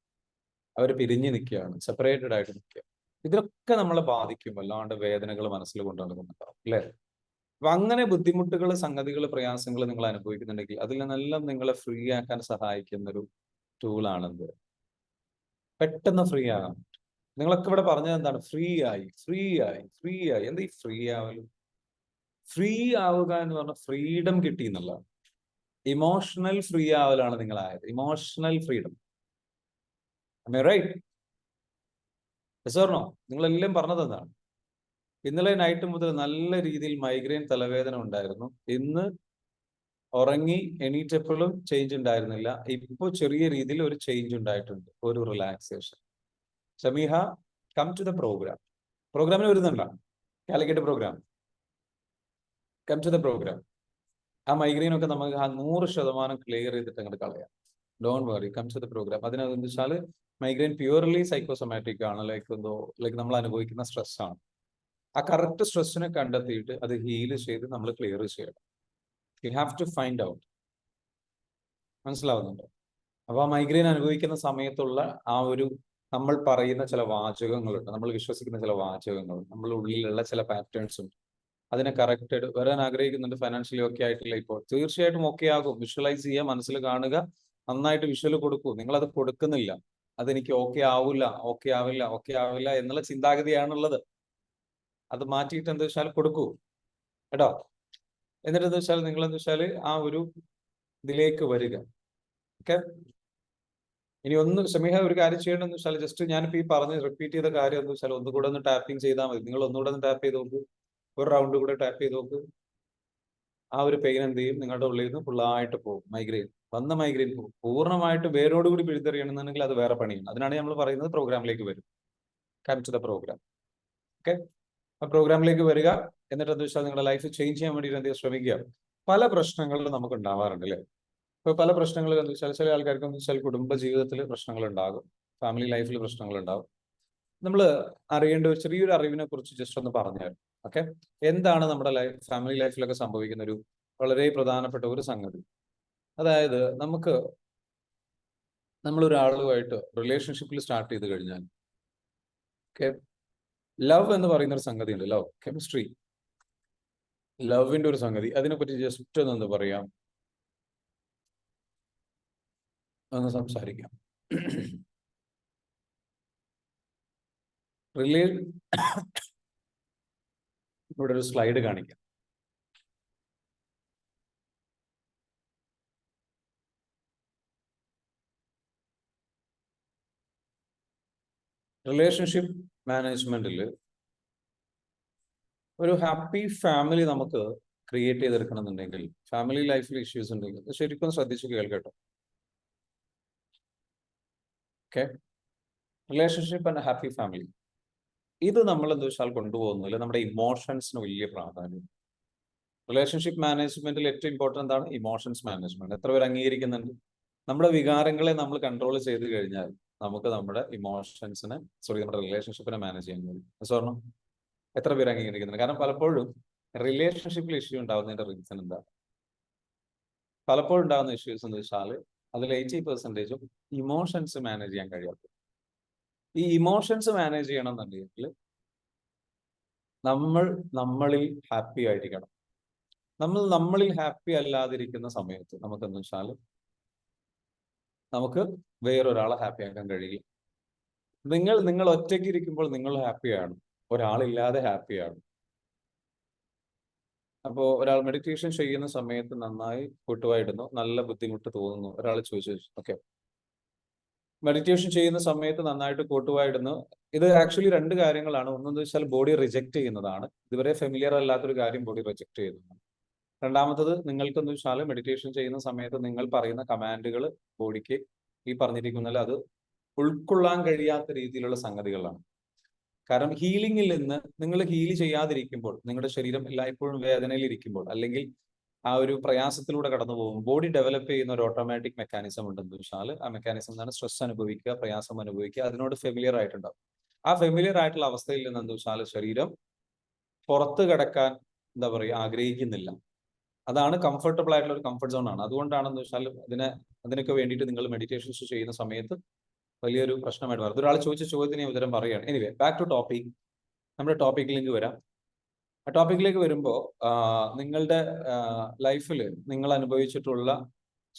അവർ പിരിഞ്ഞു നിൽക്കുകയാണ്, സെപ്പറേറ്റഡ് ആയിട്ട് നിൽക്കുക. ഇതിലൊക്കെ നമ്മളെ ബാധിക്കും, വല്ലാണ്ട് വേദനകൾ മനസ്സിൽ കൊണ്ടു നടക്കുന്നുണ്ടാവും അല്ലേ? അപ്പൊ അങ്ങനെ ബുദ്ധിമുട്ടുകൾ, സംഗതികൾ, പ്രയാസങ്ങൾ നിങ്ങൾ അനുഭവിക്കുന്നുണ്ടെങ്കിൽ അതിൽ നിന്നെല്ലാം നിങ്ങളെ ഫ്രീ ആക്കാൻ സഹായിക്കുന്ന ഒരു ടൂളാണെന്ത്? പെട്ടെന്ന് ഫ്രീ ആകാം. നിങ്ങളൊക്കെ ഇവിടെ പറഞ്ഞത് എന്താണ്? ഫ്രീ ആയി, ഫ്രീ ആയി, ഫ്രീ ആയി. എന്താ ഈ ഫ്രീ ആവലും? ഫ്രീ ആവുക എന്ന് പറഞ്ഞാൽ ഫ്രീഡം കിട്ടി എന്നുള്ളതാണ്. ഇമോഷണൽ ഫ്രീ ആവലാണ് നിങ്ങളായത്. Emotional freedom. റൈറ്റ്? യെസ്? നിങ്ങളെല്ലാം പറഞ്ഞത് എന്താണ്? ഇന്നലെ നൈറ്റ് മുതൽ നല്ല രീതിയിൽ മൈഗ്രെയിൻ, തലവേദന ഉണ്ടായിരുന്നു. ഇന്ന് ഉറങ്ങി എണീറ്റപ്പോഴും ചേഞ്ച് ഉണ്ടായിരുന്നില്ല. ഇപ്പൊ ചെറിയ രീതിയിൽ ഒരു ചേഞ്ച് ഉണ്ടായിട്ടുണ്ട്, ഒരു relaxation. Sameeha, come to the program. പ്രോഗ്രാമിന് വരുന്നുണ്ടോ? Calicut program. Come to the program. ആ മൈഗ്രെയിൻ ഒക്കെ നമുക്ക് 100% ക്ലിയർ ചെയ്തിട്ട് അങ്ങോട്ട് കളയാം. Don't worry, come to the program. അതിനകത്ത് വെച്ചാൽ മൈഗ്രെയിൻ പ്യൂർലി സൈക്കോസൊമാറ്റിക് ആണ്. ലൈക്ക് നമ്മൾ അനുഭവിക്കുന്ന സ്ട്രെസ് ആണ്. ആ കറക്റ്റ് സ്ട്രെസ്സിനെ കണ്ടെത്തിയിട്ട് അത് ഹീൽ ചെയ്ത് നമ്മൾ ക്ലിയർ ചെയ്യണം. You have to find out. മനസ്സിലാവുന്നുണ്ടോ? അപ്പൊ ആ മൈഗ്രെയിൻ അനുഭവിക്കുന്ന സമയത്തുള്ള ആ ഒരു നമ്മൾ പറയുന്ന ചില വാചകങ്ങളുണ്ട്, നമ്മൾ വിശ്വസിക്കുന്ന ചില വാചകങ്ങൾ, നമ്മുടെ ഉള്ളിലുള്ള ചില പാറ്റേൺസ് ഉണ്ട്. അതിനെ കറക്റ്റ് വരാൻ ആഗ്രഹിക്കുന്നുണ്ട്. ഫൈനാൻഷ്യലി ഒക്കെ ആയിട്ടില്ല ഇപ്പോൾ, തീർച്ചയായിട്ടും ഒക്കെ ആകും. വിഷ്വലൈസ് ചെയ്യുക, മനസ്സിൽ കാണുക, നന്നായിട്ട് വിഷ്വൽ കൊടുക്കൂ. നിങ്ങളത് കൊടുക്കുന്നില്ല. അതെനിക്ക് ഓക്കെ ആവില്ല, ഓക്കെ ആവില്ല, ഓക്കെ ആവില്ല എന്നുള്ള ചിന്താഗതിയാണുള്ളത്. അത് മാറ്റിയിട്ട് എന്താ വെച്ചാൽ കൊടുക്കൂ കേട്ടോ. എന്നിട്ട് എന്താ വെച്ചാൽ നിങ്ങൾ എന്താ വെച്ചാൽ ആ ഒരു ഇതിലേക്ക് വരിക. ഓക്കെ, ഇനി ഒന്ന് സമീഹ ഒരു കാര്യം ചെയ്യണമെന്ന് വെച്ചാൽ, ജസ്റ്റ് ഞാനിപ്പോ ഈ പറഞ്ഞ് റിപ്പീറ്റ് ചെയ്ത കാര്യം എന്ന് വെച്ചാൽ ഒന്നുകൂടെ ഒന്ന് ടാപ്പിംഗ് ചെയ്താൽ മതി. നിങ്ങൾ ഒന്നുകൂടെ ഒന്ന് ടാപ്പ് ചെയ്ത് നോക്കൂ, ഒരു റൗണ്ട് കൂടെ ടാപ്പ് ചെയ്ത് നോക്കൂ. ആ ഒരു പെയിൻ എന്ത് ചെയ്യും, നിങ്ങളുടെ ഉള്ളിൽ നിന്ന് ഫുള്ളായിട്ട് പോകും. മൈഗ്രെയിൻ വന്ന മൈഗ്രെയിൻ പോകും, പൂർണ്ണമായിട്ട് വേരോടുകൂടി പിഴുതെറിയണമെന്നുണ്ടെങ്കിൽ അത് വേറെ പണിയാണ്. അതിനാണ് നമ്മൾ പറയുന്നത് പ്രോഗ്രാമിലേക്ക് വരും. Come to the program. Okay, ആ പ്രോഗ്രാമിലേക്ക് വരിക. എന്നിട്ട് എന്താ വെച്ചാൽ നിങ്ങളുടെ ലൈഫ് ചേഞ്ച് ചെയ്യാൻ വേണ്ടിയിട്ട് എന്ത് ചെയ്യാൻ ശ്രമിക്കുക. പല പ്രശ്നങ്ങളും നമുക്ക് ഉണ്ടാവാറുണ്ട് അല്ലേ. ഇപ്പൊ പല പ്രശ്നങ്ങൾ എന്ന് വെച്ചാൽ ചില ആൾക്കാർക്ക് എന്ന് വെച്ചാൽ കുടുംബ ജീവിതത്തിൽ പ്രശ്നങ്ങൾ ഉണ്ടാകും, ഫാമിലി ലൈഫിൽ പ്രശ്നങ്ങൾ ഉണ്ടാകും. നമ്മൾ അറിയേണ്ട ഒരു ചെറിയൊരു അറിവിനെ കുറിച്ച് ജസ്റ്റ് ഒന്ന് പറഞ്ഞുതരാം. ഓക്കെ, എന്താണ് നമ്മുടെ ഫാമിലി ലൈഫിലൊക്കെ സംഭവിക്കുന്ന ഒരു വളരെ പ്രധാനപ്പെട്ട ഒരു സംഗതി. അതായത് നമ്മളൊരാളുമായിട്ട് റിലേഷൻഷിപ്പിൽ സ്റ്റാർട്ട് ചെയ്ത് കഴിഞ്ഞാൽ, ഓക്കെ, ലവ് എന്ന് പറയുന്ന ഒരു സംഗതി ഉണ്ട്. ലവ്, കെമിസ്ട്രി, ലവിന്റെ ഒരു സംഗതി. അതിനെപ്പറ്റി ജസ്റ്റ് ഒന്ന് പറയാം, ഒന്ന് സംസാരിക്കാം. ഇവിടെ ഒരു സ്ലൈഡ് കാണിക്കാം. റിലേഷൻഷിപ്പ് മാനേജ്മെന്റിൽ ഒരു ഹാപ്പി ഫാമിലി നമുക്ക് ക്രിയേറ്റ് ചെയ്തെടുക്കണമെന്നുണ്ടെങ്കിൽ, ഫാമിലി ലൈഫിൽ ഇഷ്യൂസ് ഉണ്ടെങ്കിൽ ശരിക്കും ശ്രദ്ധിച്ച് കേൾക്കട്ടോ. Okay, relationship and happy family, ഇത് നമ്മൾ എന്താ വെച്ചാൽ കൊണ്ടുപോകുന്നില്ല നമ്മുടെ ഇമോഷൻസിന് വലിയ പ്രാധാന്യം. റിലേഷൻഷിപ്പ് മാനേജ്മെന്റിൽ ഏറ്റവും ഇമ്പോർട്ടൻ്റ് എന്താണ്? Emotions management. എത്ര പേര് അംഗീകരിക്കുന്നുണ്ട്? നമ്മുടെ വികാരങ്ങളെ നമ്മൾ കൺട്രോൾ ചെയ്ത് കഴിഞ്ഞാൽ നമുക്ക് നമ്മുടെ നമ്മുടെ റിലേഷൻഷിപ്പിനെ മാനേജ് ചെയ്യാൻ കഴിയും. സ്വർണം എത്ര പേര് അംഗീകരിക്കുന്നുണ്ട്? കാരണം പലപ്പോഴും റിലേഷൻഷിപ്പിൽ ഇഷ്യൂ ഉണ്ടാകുന്നതിന്റെ റീസൺ എന്താ? പലപ്പോഴും ഉണ്ടാകുന്ന ഇഷ്യൂസ് എന്ന് വെച്ചാൽ അതിൽ 80% ഇമോഷൻസ് മാനേജ് ചെയ്യാൻ കഴിയാത്ത. ഈ ഇമോഷൻസ് മാനേജ് ചെയ്യണം എന്നുണ്ടെങ്കിൽ നമ്മളിൽ ഹാപ്പി ആയിരിക്കണം. നമ്മളിൽ ഹാപ്പി അല്ലാതിരിക്കുന്ന സമയത്ത് നമുക്കെന്ന് വെച്ചാൽ നമുക്ക് വേറൊരാളെ ഹാപ്പി ആക്കാൻ കഴിയില്ല. നിങ്ങൾ ഒറ്റയ്ക്ക് ഇരിക്കുമ്പോൾ നിങ്ങൾ ഹാപ്പിയാണ്, ഒരാളില്ലാതെ ഹാപ്പിയാണ്. അപ്പോൾ ഒരാൾ മെഡിറ്റേഷൻ ചെയ്യുന്ന സമയത്ത് നന്നായി കൂട്ടുവായിടുന്നു, നല്ല ബുദ്ധിമുട്ട് തോന്നുന്നു, ഒരാൾ ചോദിച്ചു, ഓക്കെ, മെഡിറ്റേഷൻ ചെയ്യുന്ന സമയത്ത് നന്നായിട്ട് കൂട്ടുവായിടുന്നു. ഇത് ആക്ച്വലി രണ്ട് കാര്യങ്ങളാണ്. ഒന്നെന്ന് വെച്ചാൽ ബോഡി റിജക്ട് ചെയ്യുന്നതാണ്, ഇതുവരെ ഫെമിലിയർ അല്ലാത്തൊരു കാര്യം ബോഡി റിജക്ട് ചെയ്യുന്നതാണ്. രണ്ടാമത്തത്, നിങ്ങൾക്കെന്ന് വെച്ചാൽ മെഡിറ്റേഷൻ ചെയ്യുന്ന സമയത്ത് നിങ്ങൾ പറയുന്ന കമാൻഡുകൾ ബോഡിക്ക് ഈ പറഞ്ഞിരിക്കുന്നതിൽ അത് ഉൾക്കൊള്ളാൻ കഴിയാത്ത രീതിയിലുള്ള സംഗതികളാണ്. കാരണം ഹീലിംഗിൽ നിന്ന് നിങ്ങൾ ഹീൽ ചെയ്യാതിരിക്കുമ്പോൾ, നിങ്ങളുടെ ശരീരം എല്ലായ്പ്പോഴും വേദനയിൽ ഇരിക്കുമ്പോൾ, അല്ലെങ്കിൽ ആ ഒരു പ്രയാസത്തിലൂടെ കടന്നു പോകുമ്പോൾ ബോഡി ഡെവലപ്പ് ചെയ്യുന്ന ഒരു ഓട്ടോമാറ്റിക് മെക്കാനിസം ഉണ്ടെന്ന് വെച്ചാൽ ആ മെക്കാനിസം എന്താണ്? സ്ട്രെസ് അനുഭവിക്കുക, പ്രയാസം അനുഭവിക്കുക, അതിനോട് ഫെമിലിയർ ആയിട്ടുണ്ടാവും. ആ ഫെമിലിയർ ആയിട്ടുള്ള അവസ്ഥയിൽ നിന്ന് എന്താ വെച്ചാൽ ശരീരം പുറത്ത് കിടക്കാൻ എന്താ പറയുക ആഗ്രഹിക്കുന്നില്ല. അതാണ് കംഫർട്ടബിൾ ആയിട്ടുള്ള ഒരു കംഫർട്ട് സോൺ ആണ്. അതുകൊണ്ടാണെന്ന് വെച്ചാൽ അതിനൊക്കെ വേണ്ടിയിട്ട് നിങ്ങൾ മെഡിറ്റേഷൻസ് ചെയ്യുന്ന സമയത്ത് വലിയൊരു പ്രശ്നമായിട്ട് മാറും. ഒരാൾ ചോദിച്ച ചോദ്യത്തിന് ഞാൻ ഉത്തരം പറയുകയാണ്. Anyway, back to topic. നമ്മുടെ ടോപ്പിക്കിലേക്ക് വരാം. ആ ടോപ്പിക്കിലേക്ക് വരുമ്പോൾ നിങ്ങളുടെ ലൈഫിൽ നിങ്ങൾ അനുഭവിച്ചിട്ടുള്ള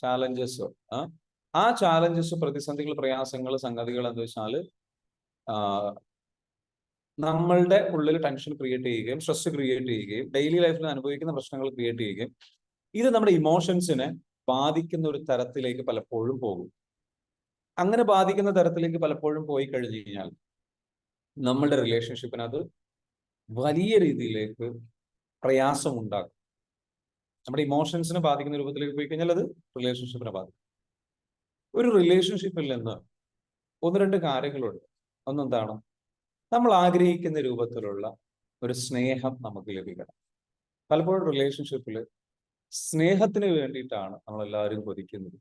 ചാലഞ്ചസ്, ആ ചാലഞ്ചസ്, പ്രതിസന്ധികൾ, പ്രയാസങ്ങൾ, സംഗതികൾ എന്താ വെച്ചാൽ നമ്മളുടെ ഉള്ളിൽ ടെൻഷൻ ക്രിയേറ്റ് ചെയ്യുകയും സ്ട്രെസ് ക്രിയേറ്റ് ചെയ്യുകയും ഡെയിലി ലൈഫിൽ അനുഭവിക്കുന്ന പ്രശ്നങ്ങൾ ക്രിയേറ്റ് ചെയ്യുകയും ഇത് നമ്മുടെ ഇമോഷൻസിനെ ബാധിക്കുന്ന ഒരു തരത്തിലേക്ക് പലപ്പോഴും പോകും. അങ്ങനെ ബാധിക്കുന്ന തരത്തിലേക്ക് പലപ്പോഴും പോയി കഴിഞ്ഞു കഴിഞ്ഞാൽ നമ്മളുടെ റിലേഷൻഷിപ്പിന് അത് വലിയ രീതിയിലേക്ക് പ്രയാസം ഉണ്ടാകും. നമ്മുടെ ഇമോഷൻസിനെ ബാധിക്കുന്ന രൂപത്തിലേക്ക് പോയി കഴിഞ്ഞാൽ അത് റിലേഷൻഷിപ്പിനെ ബാധിക്കും. ഒരു റിലേഷൻഷിപ്പിൽ നിന്ന് ഒന്ന് രണ്ട് കാര്യങ്ങളുണ്ട്. ഒന്നെന്താണ്? നമ്മൾ ആഗ്രഹിക്കുന്ന രൂപത്തിലുള്ള ഒരു സ്നേഹം നമുക്ക് ലഭിക്കണം. പലപ്പോഴും റിലേഷൻഷിപ്പിൽ സ്നേഹത്തിന് വേണ്ടിയിട്ടാണ് നമ്മളെല്ലാവരും കൊതിക്കുന്നത്.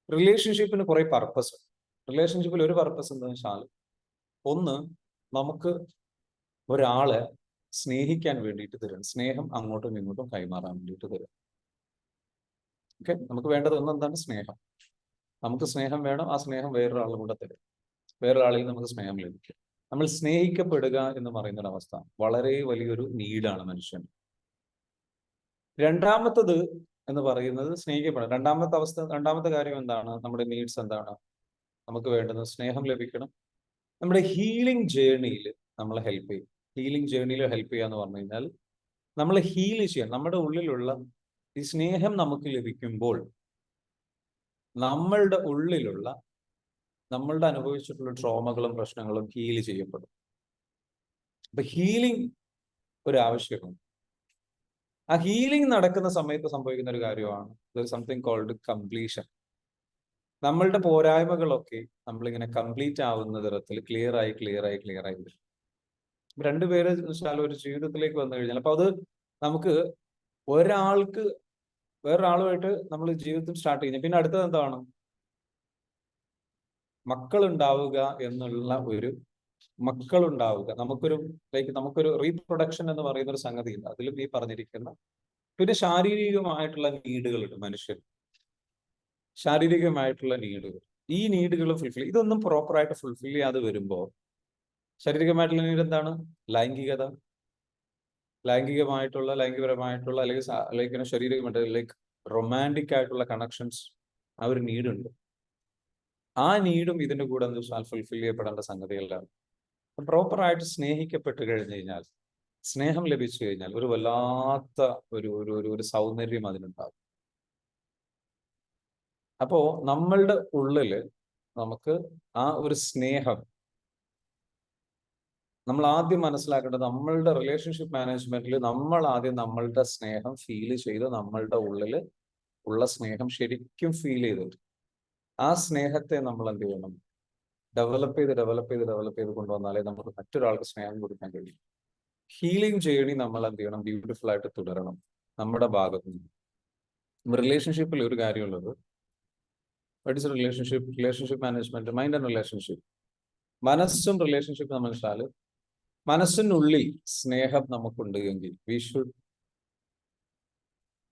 റിലേഷൻഷിപ്പിന് കുറെ പർപ്പസ്. റിലേഷൻഷിപ്പിൽ ഒരു പർപ്പസ് എന്താണെന്ന് വെച്ചാൽ, ഒന്ന്, നമുക്ക് ഒരാളെ സ്നേഹിക്കാൻ വേണ്ടിയിട്ട് തരും, സ്നേഹം അങ്ങോട്ടും ഇങ്ങോട്ടും കൈമാറാൻ വേണ്ടിയിട്ട് തരും. ഓക്കെ, നമുക്ക് വേണ്ടത് ഒന്നെന്താണ്? സ്നേഹം. നമുക്ക് സ്നേഹം വേണം, ആ സ്നേഹം വേറൊരാളും കൂടെ തരും, വേറൊരാളിൽ നമുക്ക് സ്നേഹം ലഭിക്കും. നമ്മൾ സ്നേഹിക്കപ്പെടുക എന്ന് പറയുന്ന ഒരു അവസ്ഥ വളരെ വലിയൊരു നീഡാണ് മനുഷ്യൻ. രണ്ടാമത്തത് എന്ന് പറയുന്നത് സ്നേഹിക്കപ്പെടണം. രണ്ടാമത്തെ കാര്യം എന്താണ്? നമ്മുടെ നീഡ്സ് എന്താണ്? നമുക്ക് വേണ്ടുന്നത് സ്നേഹം ലഭിക്കണം. നമ്മുടെ ഹീലിംഗ് ജേർണിയിൽ നമ്മളെ ഹെൽപ്പ് ചെയ്യും. ഹീലിംഗ് ജേർണിയിൽ ഹെൽപ്പ് ചെയ്യുക എന്ന് പറഞ്ഞു കഴിഞ്ഞാൽ നമ്മൾ ഹീൽ ചെയ്യാൻ, നമ്മുടെ ഉള്ളിലുള്ള ഈ സ്നേഹം നമുക്ക് ലഭിക്കുമ്പോൾ നമ്മളുടെ ഉള്ളിലുള്ള നമ്മളുടെ അനുഭവിച്ചിട്ടുള്ള ട്രോമകളും പ്രശ്നങ്ങളും ഹീൽ ചെയ്യപ്പെടും. അപ്പൊ ഹീലിംഗ് ഒരു ആവശ്യമാണ്. ആ ഹീലിംഗ് നടക്കുന്ന സമയത്ത് സംഭവിക്കുന്ന ഒരു കാര്യമാണ് സംതിങ് കോൾഡ് കംപ്ലീഷൻ. നമ്മളുടെ പോരായ്മകളൊക്കെ നമ്മളിങ്ങനെ കംപ്ലീറ്റ് ആവുന്ന തരത്തിൽ ക്ലിയർ ആയി വരും. രണ്ടുപേര് ഒരു ജീവിതത്തിലേക്ക് വന്നു കഴിഞ്ഞാൽ അപ്പൊ അത് നമുക്ക് ഒരാൾക്ക് വേറൊരാളുമായിട്ട് നമ്മൾ ജീവിതത്തിൽ സ്റ്റാർട്ട് ചെയ്യുന്നത്. പിന്നെ അടുത്തത് എന്താണ്? മക്കളുണ്ടാവുക എന്നുള്ള മക്കളുണ്ടാവുക. നമുക്കൊരു റീപ്രൊഡക്ഷൻ എന്ന് പറയുന്ന ഒരു സംഗതിയില്ല. അതിലും ഈ പറഞ്ഞിരിക്കുന്ന പിന്നെ ശാരീരികമായിട്ടുള്ള നീഡുകളുണ്ട് മനുഷ്യൻ. ശാരീരികമായിട്ടുള്ള നീഡുകൾ, ഈ നീഡുകൾ ഫുൾഫിൽ, ഇതൊന്നും പ്രോപ്പറായിട്ട് ഫുൾഫിൽ ചെയ്യാതെ വരുമ്പോൾ ശാരീരികമായിട്ടുള്ള നീഡ് എന്താണ്? ലൈംഗികത, ലൈംഗികപരമായിട്ടുള്ള അല്ലെങ്കിൽ ശരീരമായിട്ട് റൊമാൻറ്റിക് ആയിട്ടുള്ള കണക്ഷൻസ്, ആ ഒരു നീഡുണ്ട്. ആ നീഡും ഇതിന്റെ കൂടെ എന്താ വെച്ചാൽ ഫുൾഫിൽ ചെയ്യപ്പെടേണ്ട സംഗതികളാണ്. പ്രോപ്പറായിട്ട് സ്നേഹിക്കപ്പെട്ട് കഴിഞ്ഞു കഴിഞ്ഞാൽ, സ്നേഹം ലഭിച്ചു കഴിഞ്ഞാൽ ഒരു വല്ലാത്ത ഒരു സൗന്ദര്യം അതിനുണ്ടാകും. അപ്പോ നമ്മളുടെ ഉള്ളില് നമുക്ക് ആ ഒരു സ്നേഹം, നമ്മൾ ആദ്യം മനസ്സിലാക്കേണ്ടത് നമ്മളുടെ റിലേഷൻഷിപ്പ് മാനേജ്മെന്റിൽ നമ്മൾ ആദ്യം നമ്മളുടെ സ്നേഹം ഫീൽ ചെയ്ത്, നമ്മളുടെ ഉള്ളില് ഉള്ള സ്നേഹം ശരിക്കും ഫീൽ ചെയ്തിട്ട് ആ സ്നേഹത്തെ നമ്മൾ എന്ത് ചെയ്യണം? ഡെവലപ്പ് ചെയ്ത് കൊണ്ടുവന്നാലേ നമുക്ക് മറ്റൊരാൾക്ക് സ്നേഹം കൊടുക്കാൻ കഴിയും. ഹീലിംഗ് ജേർണി നമ്മൾ എന്ത് ചെയ്യണം? ബ്യൂട്ടിഫുൾ ആയിട്ട് തുടരണം നമ്മുടെ ഭാഗത്ത് നിന്ന്. റിലേഷൻഷിപ്പിൽ ഒരു കാര്യമുള്ളത്, what is relationship management, mind and relationship. മനസ്സും റിലേഷൻഷിപ്പ് നമ്മൾ വെച്ചാൽ, മനസ്സിനുള്ളിൽ സ്നേഹം നമുക്കുണ്ട് എങ്കിൽ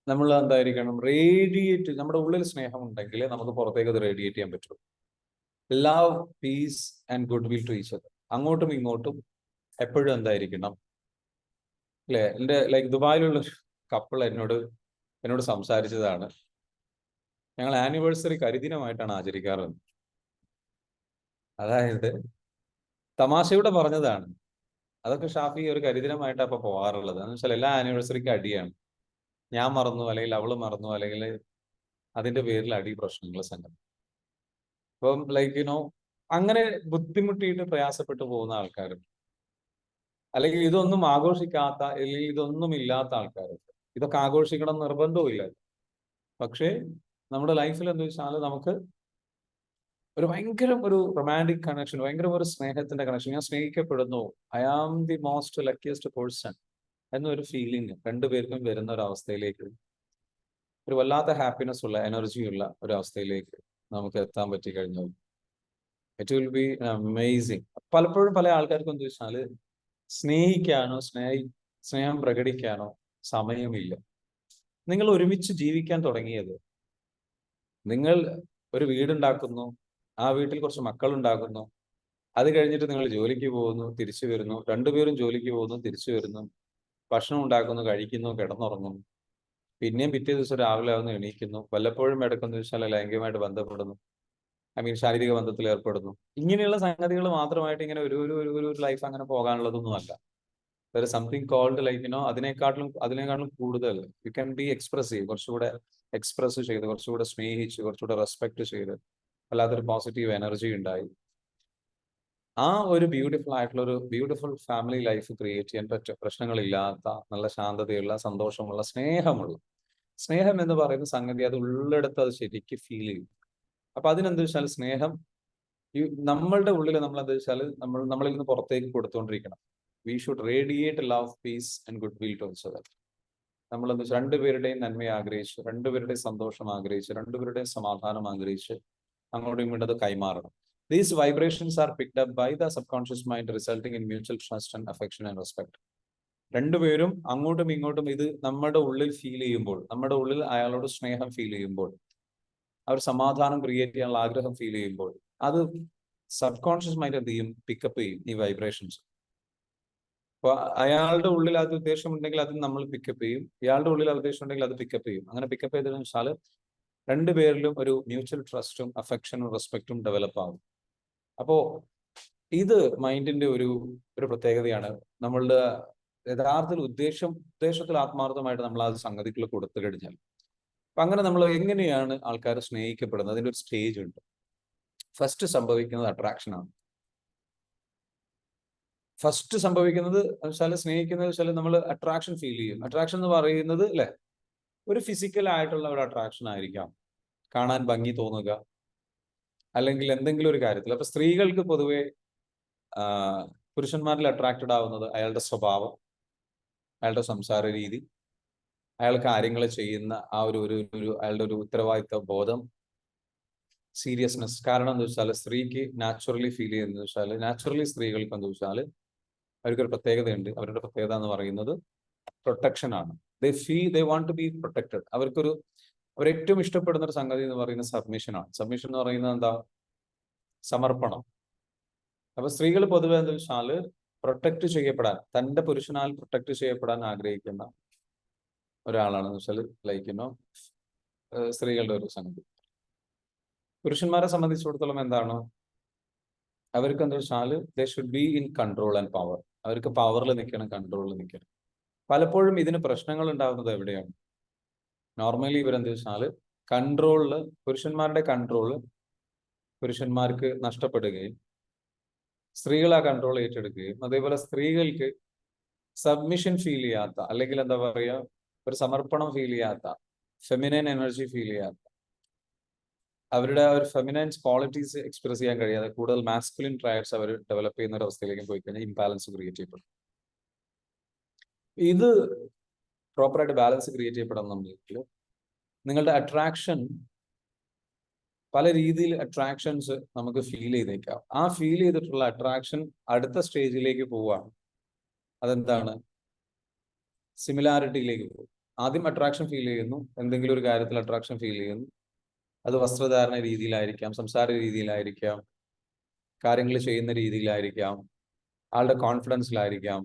നമ്മൾ എന്തായിരിക്കണം? റേഡിയേറ്റ്. നമ്മുടെ ഉള്ളിൽ സ്നേഹം ഉണ്ടെങ്കിൽ നമുക്ക് പുറത്തേക്ക് അത് റേഡിയേറ്റ് ചെയ്യാൻ പറ്റും. Love, peace and good will to each other. അങ്ങോട്ടും ഇങ്ങോട്ടും എപ്പോഴും എന്തായിരിക്കണം? അല്ലെ, എൻ്റെ ദുബായിലുള്ള കപ്പിൾ എന്നോട് സംസാരിച്ചതാണ്. ഞങ്ങൾ ആനിവേഴ്സറി കരിദിനമായിട്ടാണ് ആചരിക്കാറ്. അതായത് തമാശയോടെ പറഞ്ഞതാണ്. അതൊക്കെ ഷാഫി ഒരു കരിദിനമായിട്ടാണ് അപ്പൊ പോകാറുള്ളത്. എന്ന് വെച്ചാൽ എല്ലാ ആനിവേഴ്സറിക്കും അടിയാണ്. ഞാൻ മറന്നു, അല്ലെങ്കിൽ അവള് മറന്നു, അല്ലെങ്കിൽ അതിന്റെ പേരിൽ അടി, പ്രശ്നങ്ങൾ, സംഗതി. അപ്പം അങ്ങനെ ബുദ്ധിമുട്ടിയിട്ട് പ്രയാസപ്പെട്ടു പോകുന്ന ആൾക്കാരുണ്ട്. അല്ലെങ്കിൽ ഇതൊന്നും ആഘോഷിക്കാത്ത, അല്ലെങ്കിൽ ഇതൊന്നും ഇല്ലാത്ത ആൾക്കാരുണ്ട്. ഇതൊക്കെ ആഘോഷിക്കണം നിർബന്ധവും ഇല്ല. പക്ഷേ നമ്മുടെ ലൈഫിൽ എന്താ വെച്ചാൽ നമുക്ക് ഭയങ്കര ഒരു റൊമാൻറ്റിക് കണക്ഷൻ, ഭയങ്കര ഒരു സ്നേഹത്തിന്റെ കണക്ഷൻ. ഞാൻ സ്നേഹിക്കപ്പെടുന്നു, I am the most luckiest person എന്നൊരു ഫീലിംഗ് രണ്ടുപേർക്കും വരുന്ന ഒരു അവസ്ഥയിലേക്ക്, ഒരു വല്ലാത്ത ഹാപ്പിനെസ് ഉള്ള, എനർജി ഉള്ള ഒരു അവസ്ഥയിലേക്ക് നമുക്ക് എത്താൻ പറ്റി കഴിഞ്ഞാൽ ഇറ്റ് വിൽ ബി അമേസിങ്. പലപ്പോഴും പല ആൾക്കാർക്കും എന്താ വെച്ചാല് സ്നേഹിക്കാനോ സ്നേഹം പ്രകടിക്കാനോ സമയമില്ല. നിങ്ങൾ ഒരുമിച്ച് ജീവിക്കാൻ തുടങ്ങിയത്, നിങ്ങൾ ഒരു വീടുണ്ടാക്കുന്നു, ആ വീട്ടിൽ കുറച്ച് മക്കളുണ്ടാക്കുന്നു, അത് കഴിഞ്ഞിട്ട് നിങ്ങൾ ജോലിക്ക് പോകുന്നു, തിരിച്ചു വരുന്നു, രണ്ടുപേരും ജോലിക്ക് പോകുന്നു, തിരിച്ചു വരുന്നു, ഭക്ഷണം ഉണ്ടാക്കുന്നു, കഴിക്കുന്നു, കിടന്നുറങ്ങുന്നു, പിന്നെയും പിറ്റേ ദിവസം രാവിലെ ആവുന്നു, എണീക്കുന്നു, വല്ലപ്പോഴും ഇടയ്ക്കെന്ന് വെച്ചാൽ ലൈംഗികമായിട്ട് ബന്ധപ്പെടുന്നു, ശാരീരിക ബന്ധത്തിൽ ഏർപ്പെടുന്നു. ഇങ്ങനെയുള്ള സംഗതികൾ മാത്രമായിട്ട് ഇങ്ങനെ ഒരു ലൈഫ് അങ്ങനെ പോകാനുള്ളതൊന്നുമല്ല. സംതിങ് കോൾഡ് അതിനേക്കാളും കൂടുതൽ യു ക്യാൻ ബി എക്സ്പ്രസീവ്. കുറച്ചുകൂടെ എക്സ്പ്രസ് ചെയ്ത്, കുറച്ചുകൂടെ സ്നേഹിച്ച്, കുറച്ചുകൂടെ റെസ്പെക്ട് ചെയ്ത്, വല്ലാത്തൊരു പോസിറ്റീവ് എനർജി ഉണ്ടായി ആ ഒരു ബ്യൂട്ടിഫുൾ ഫാമിലി ലൈഫ് ക്രിയേറ്റ് ചെയ്യാൻ പറ്റും. പ്രശ്നങ്ങളില്ലാത്ത, നല്ല ശാന്തതയുള്ള, സന്തോഷമുള്ള, സ്നേഹം എന്ന് പറയുന്ന സംഗതി അത് ഉള്ളിടത്ത് അത് ശരിക്കും ഫീൽ ചെയ്യും. അപ്പൊ അതിനെന്താ വെച്ചാൽ സ്നേഹം നമ്മളുടെ ഉള്ളിൽ നമ്മൾ എന്താ വെച്ചാൽ നമ്മളിൽ നിന്ന് പുറത്തേക്ക് കൊടുത്തുകൊണ്ടിരിക്കണം. We should radiate love, peace and good will to each other. നമ്മൾ എന്താ വെച്ചാൽ രണ്ടുപേരുടെയും നന്മയെ ആഗ്രഹിച്ച്, രണ്ടുപേരുടെയും സന്തോഷം ആഗ്രഹിച്ച്, രണ്ടുപേരുടെയും സമാധാനം ആഗ്രഹിച്ച് അങ്ങോട്ടും ഇങ്ങോട്ടും അത് കൈമാറണം. These vibrations are picked up by the subconscious mind, resulting in mutual trust and affection and respect. രണ്ടുപേരും അങ്ങോട്ടും ഇങ്ങോട്ടും ഇത് നമ്മുടെ ഉള്ളിൽ ഫീൽ ചെയ്യുമ്പോൾ, നമ്മുടെ ഉള്ളിൽ അയാളോട് സ്നേഹം ഫീൽ ചെയ്യുമ്പോൾ ആ ഒരു സമാധാനം ക്രിയേറ്റ് ചെയ്യാനുള്ള ആഗ്രഹം ഫീൽ ചെയ്യുമ്പോൾ അത് സബ് കോൺഷ്യസ് മൈൻഡ് എന്ത് ചെയ്യും, പിക്കപ്പ് ചെയ്യും ഈ വൈബ്രേഷൻസ്. അപ്പൊ അയാളുടെ ഉള്ളിൽ അത് ഉദ്ദേശം ഉണ്ടെങ്കിൽ അത് നമ്മൾ പിക്കപ്പ് ചെയ്യും, ഇയാളുടെ ഉള്ളിൽ അത് ഉദ്ദേശം ഉണ്ടെങ്കിൽ അത് പിക്കപ്പ് ചെയ്യും. അങ്ങനെ പിക്കപ്പ് ചെയ്തതെന്ന് വെച്ചാൽ രണ്ടുപേരിലും ഒരു മ്യൂച്വൽ ട്രസ്റ്റും അഫെക്ഷനും റെസ്പെക്റ്റും ഡെവലപ്പ് ആകും. അപ്പോ ഇത് മൈൻഡിന്റെ ഒരു പ്രത്യേകതയാണ്. നമ്മളുടെ യഥാർത്ഥ ഉദ്ദേശത്തിൽ ആത്മാർത്ഥമായിട്ട് നമ്മൾ ആ സംഗതികൾ കൊടുത്തു കഴിഞ്ഞാൽ, അപ്പൊ അങ്ങനെ നമ്മൾ എങ്ങനെയാണ് ആൾക്കാരെ സ്നേഹിക്കപ്പെടുന്നത്, അതിന്റെ ഒരു സ്റ്റേജ് ഉണ്ട്. ഫസ്റ്റ് സംഭവിക്കുന്നത് അട്രാക്ഷൻ ആണ്. ഫസ്റ്റ് സംഭവിക്കുന്നത് വെച്ചാൽ സ്നേഹിക്കുന്നത് വെച്ചാൽ നമ്മൾ അട്രാക്ഷൻ ഫീൽ ചെയ്യും. അട്രാക്ഷൻ എന്ന് പറയുന്നത് അല്ലെ, ഒരു ഫിസിക്കൽ ആയിട്ടുള്ള ഒരു അട്രാക്ഷൻ ആയിരിക്കാം, കാണാൻ ഭംഗി തോന്നുക, അല്ലെങ്കിൽ എന്തെങ്കിലും ഒരു കാര്യത്തിൽ. അപ്പൊ സ്ത്രീകൾക്ക് പൊതുവെ പുരുഷന്മാരിൽ അട്രാക്റ്റഡ് ആവുന്നത് അയാളുടെ സ്വഭാവം, അയാളുടെ സംസാര രീതി, അയാൾ കാര്യങ്ങൾ ചെയ്യുന്ന ആ ഒരു അയാളുടെ ഒരു ഉത്തരവാദിത്വ ബോധം, സീരിയസ്നെസ്. കാരണം എന്താ വെച്ചാൽ സ്ത്രീക്ക് നാച്ചുറലി ഫീൽ ചെയ്യുന്നത് വെച്ചാൽ, നാച്ചുറലി സ്ത്രീകൾക്ക് എന്താ വെച്ചാൽ അവർക്കൊരു പ്രത്യേകതയുണ്ട്. അവരുടെ പ്രത്യേകത എന്ന് പറയുന്നത് പ്രൊട്ടക്ഷൻ ആണ്. They want to be protected. അവരേറ്റവും ഇഷ്ടപ്പെടുന്ന ഒരു സംഗതി എന്ന് പറയുന്നത് സബ്മിഷൻ ആണ്. സബ്മിഷൻ എന്ന് പറയുന്നത് എന്താ, സമർപ്പണം. അപ്പൊ സ്ത്രീകൾ പൊതുവെ എന്താ വെച്ചാൽ പ്രൊട്ടക്ട് ചെയ്യപ്പെടാൻ, തന്റെ പുരുഷനാൽ പ്രൊട്ടക്ട് ചെയ്യപ്പെടാൻ ആഗ്രഹിക്കുന്ന ഒരാളാണെന്ന് വെച്ചാൽ ലൈക്കുന്നോ സ്ത്രീകളുടെ ഒരു സംഗതി. പുരുഷന്മാരെ സംബന്ധിച്ചിടത്തോളം എന്താണ്, അവർക്ക് എന്താ വെച്ചാൽ they should be in control and power. അവർക്ക് പവറിൽ നിൽക്കണം, കൺട്രോളിൽ നിൽക്കണം. പലപ്പോഴും ഇതിന് പ്രശ്നങ്ങൾ ഉണ്ടാകുന്നത് എവിടെയാണ്? നോർമലി ഇവരെന്താ വെച്ചാൽ കൺട്രോളില്, പുരുഷന്മാരുടെ കൺട്രോള് പുരുഷന്മാർക്ക് നഷ്ടപ്പെടുകയും സ്ത്രീകൾ ആ കൺട്രോൾ ഏറ്റെടുക്കുകയും, അതേപോലെ സ്ത്രീകൾക്ക് സബ്മിഷൻ ഫീൽ ചെയ്യാത്ത, അല്ലെങ്കിൽ എന്താ പറയുക, ഒരു സമർപ്പണം ഫീൽ ചെയ്യാത്ത, ഫെമിനൈൻ എനർജി ഫീൽ ചെയ്യാത്ത, അവരുടെ ഒരു ഫെമിനൈൻ ക്വാളിറ്റീസ് എക്സ്പ്രസ് ചെയ്യാൻ കഴിയാതെ കൂടുതൽ മാസ്കുലിൻ ട്രയഡ്സ് അവർ ഡെവലപ്പ് ചെയ്യുന്ന ഒരു അവസ്ഥയിലേക്ക് പോയി കഴിഞ്ഞാൽ ഇംബാലൻസ് ക്രിയേറ്റ് ചെയ്യപ്പെടും. ഇത് പ്രോപ്പറായിട്ട് ബാലൻസ് ക്രിയേറ്റ് ചെയ്യപ്പെടുന്നുണ്ടെങ്കിൽ നിങ്ങളുടെ അട്രാക്ഷൻ, പല രീതിയിൽ അട്രാക്ഷൻസ് നമുക്ക് ഫീൽ ചെയ്തേക്കാം. ആ ഫീൽ ചെയ്തിട്ടുള്ള അട്രാക്ഷൻ അടുത്ത സ്റ്റേജിലേക്ക് പോവുകയാണ്. അതെന്താണ്? സിമിലാരിറ്റിയിലേക്ക് പോകും. ആദ്യം അട്രാക്ഷൻ ഫീൽ ചെയ്യുന്നു, എന്തെങ്കിലും ഒരു കാര്യത്തിൽ അട്രാക്ഷൻ ഫീൽ ചെയ്യുന്നു. അത് വസ്ത്രധാരണ രീതിയിലായിരിക്കാം, സംസാര രീതിയിലായിരിക്കാം, കാര്യങ്ങൾ ചെയ്യുന്ന രീതിയിലായിരിക്കാം, ആളുടെ കോൺഫിഡൻസിലായിരിക്കാം